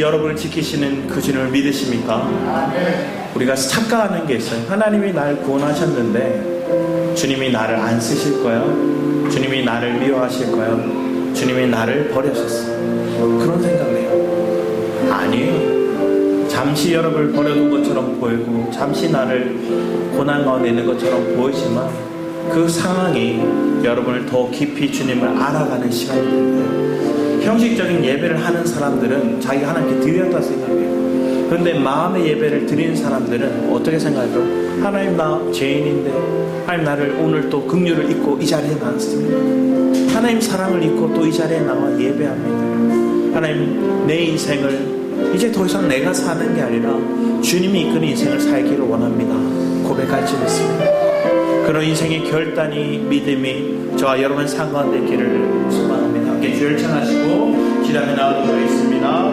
여러분을 지키시는 그 주님을 믿으십니까? 우리가 착각하는 게 있어요. 하나님이 날 구원하셨는데 주님이 나를 안 쓰실 거예요? 주님이 나를 미워하실 거예요? 주님이 나를 버리셨어요. 그런 생각을 해요. 아니에요. 잠시 여러분을 버려둔 것처럼 보이고 잠시 나를 고난 가운데 있는 것처럼 보이지만 그 상황이 여러분을 더 깊이 주님을 알아가는 시간이 됩니다. 형식적인 예배를 하는 사람들은 자기가 하나님께 드렸다 생각해요. 그런데 마음의 예배를 드리는 사람들은 어떻게 생각해요? 하나님, 나 죄인인데 하나님, 나를 오늘 또 긍휼을 잊고 이 자리에 나왔습니다. 하나님 사랑을 잊고 또 이 자리에 나와 예배합니다. 하나님, 내 인생을 이제 더 이상 내가 사는 게 아니라 주님이 이끄는 인생을 살기를 원합니다. 고백할지 믿습니다. 그런 인생의 결단이, 믿음이 저와 여러분 삶 가운데 있기를 소망합니다. 함께 주를 찬양하시고 기도하며 나아가도록 하겠습니다.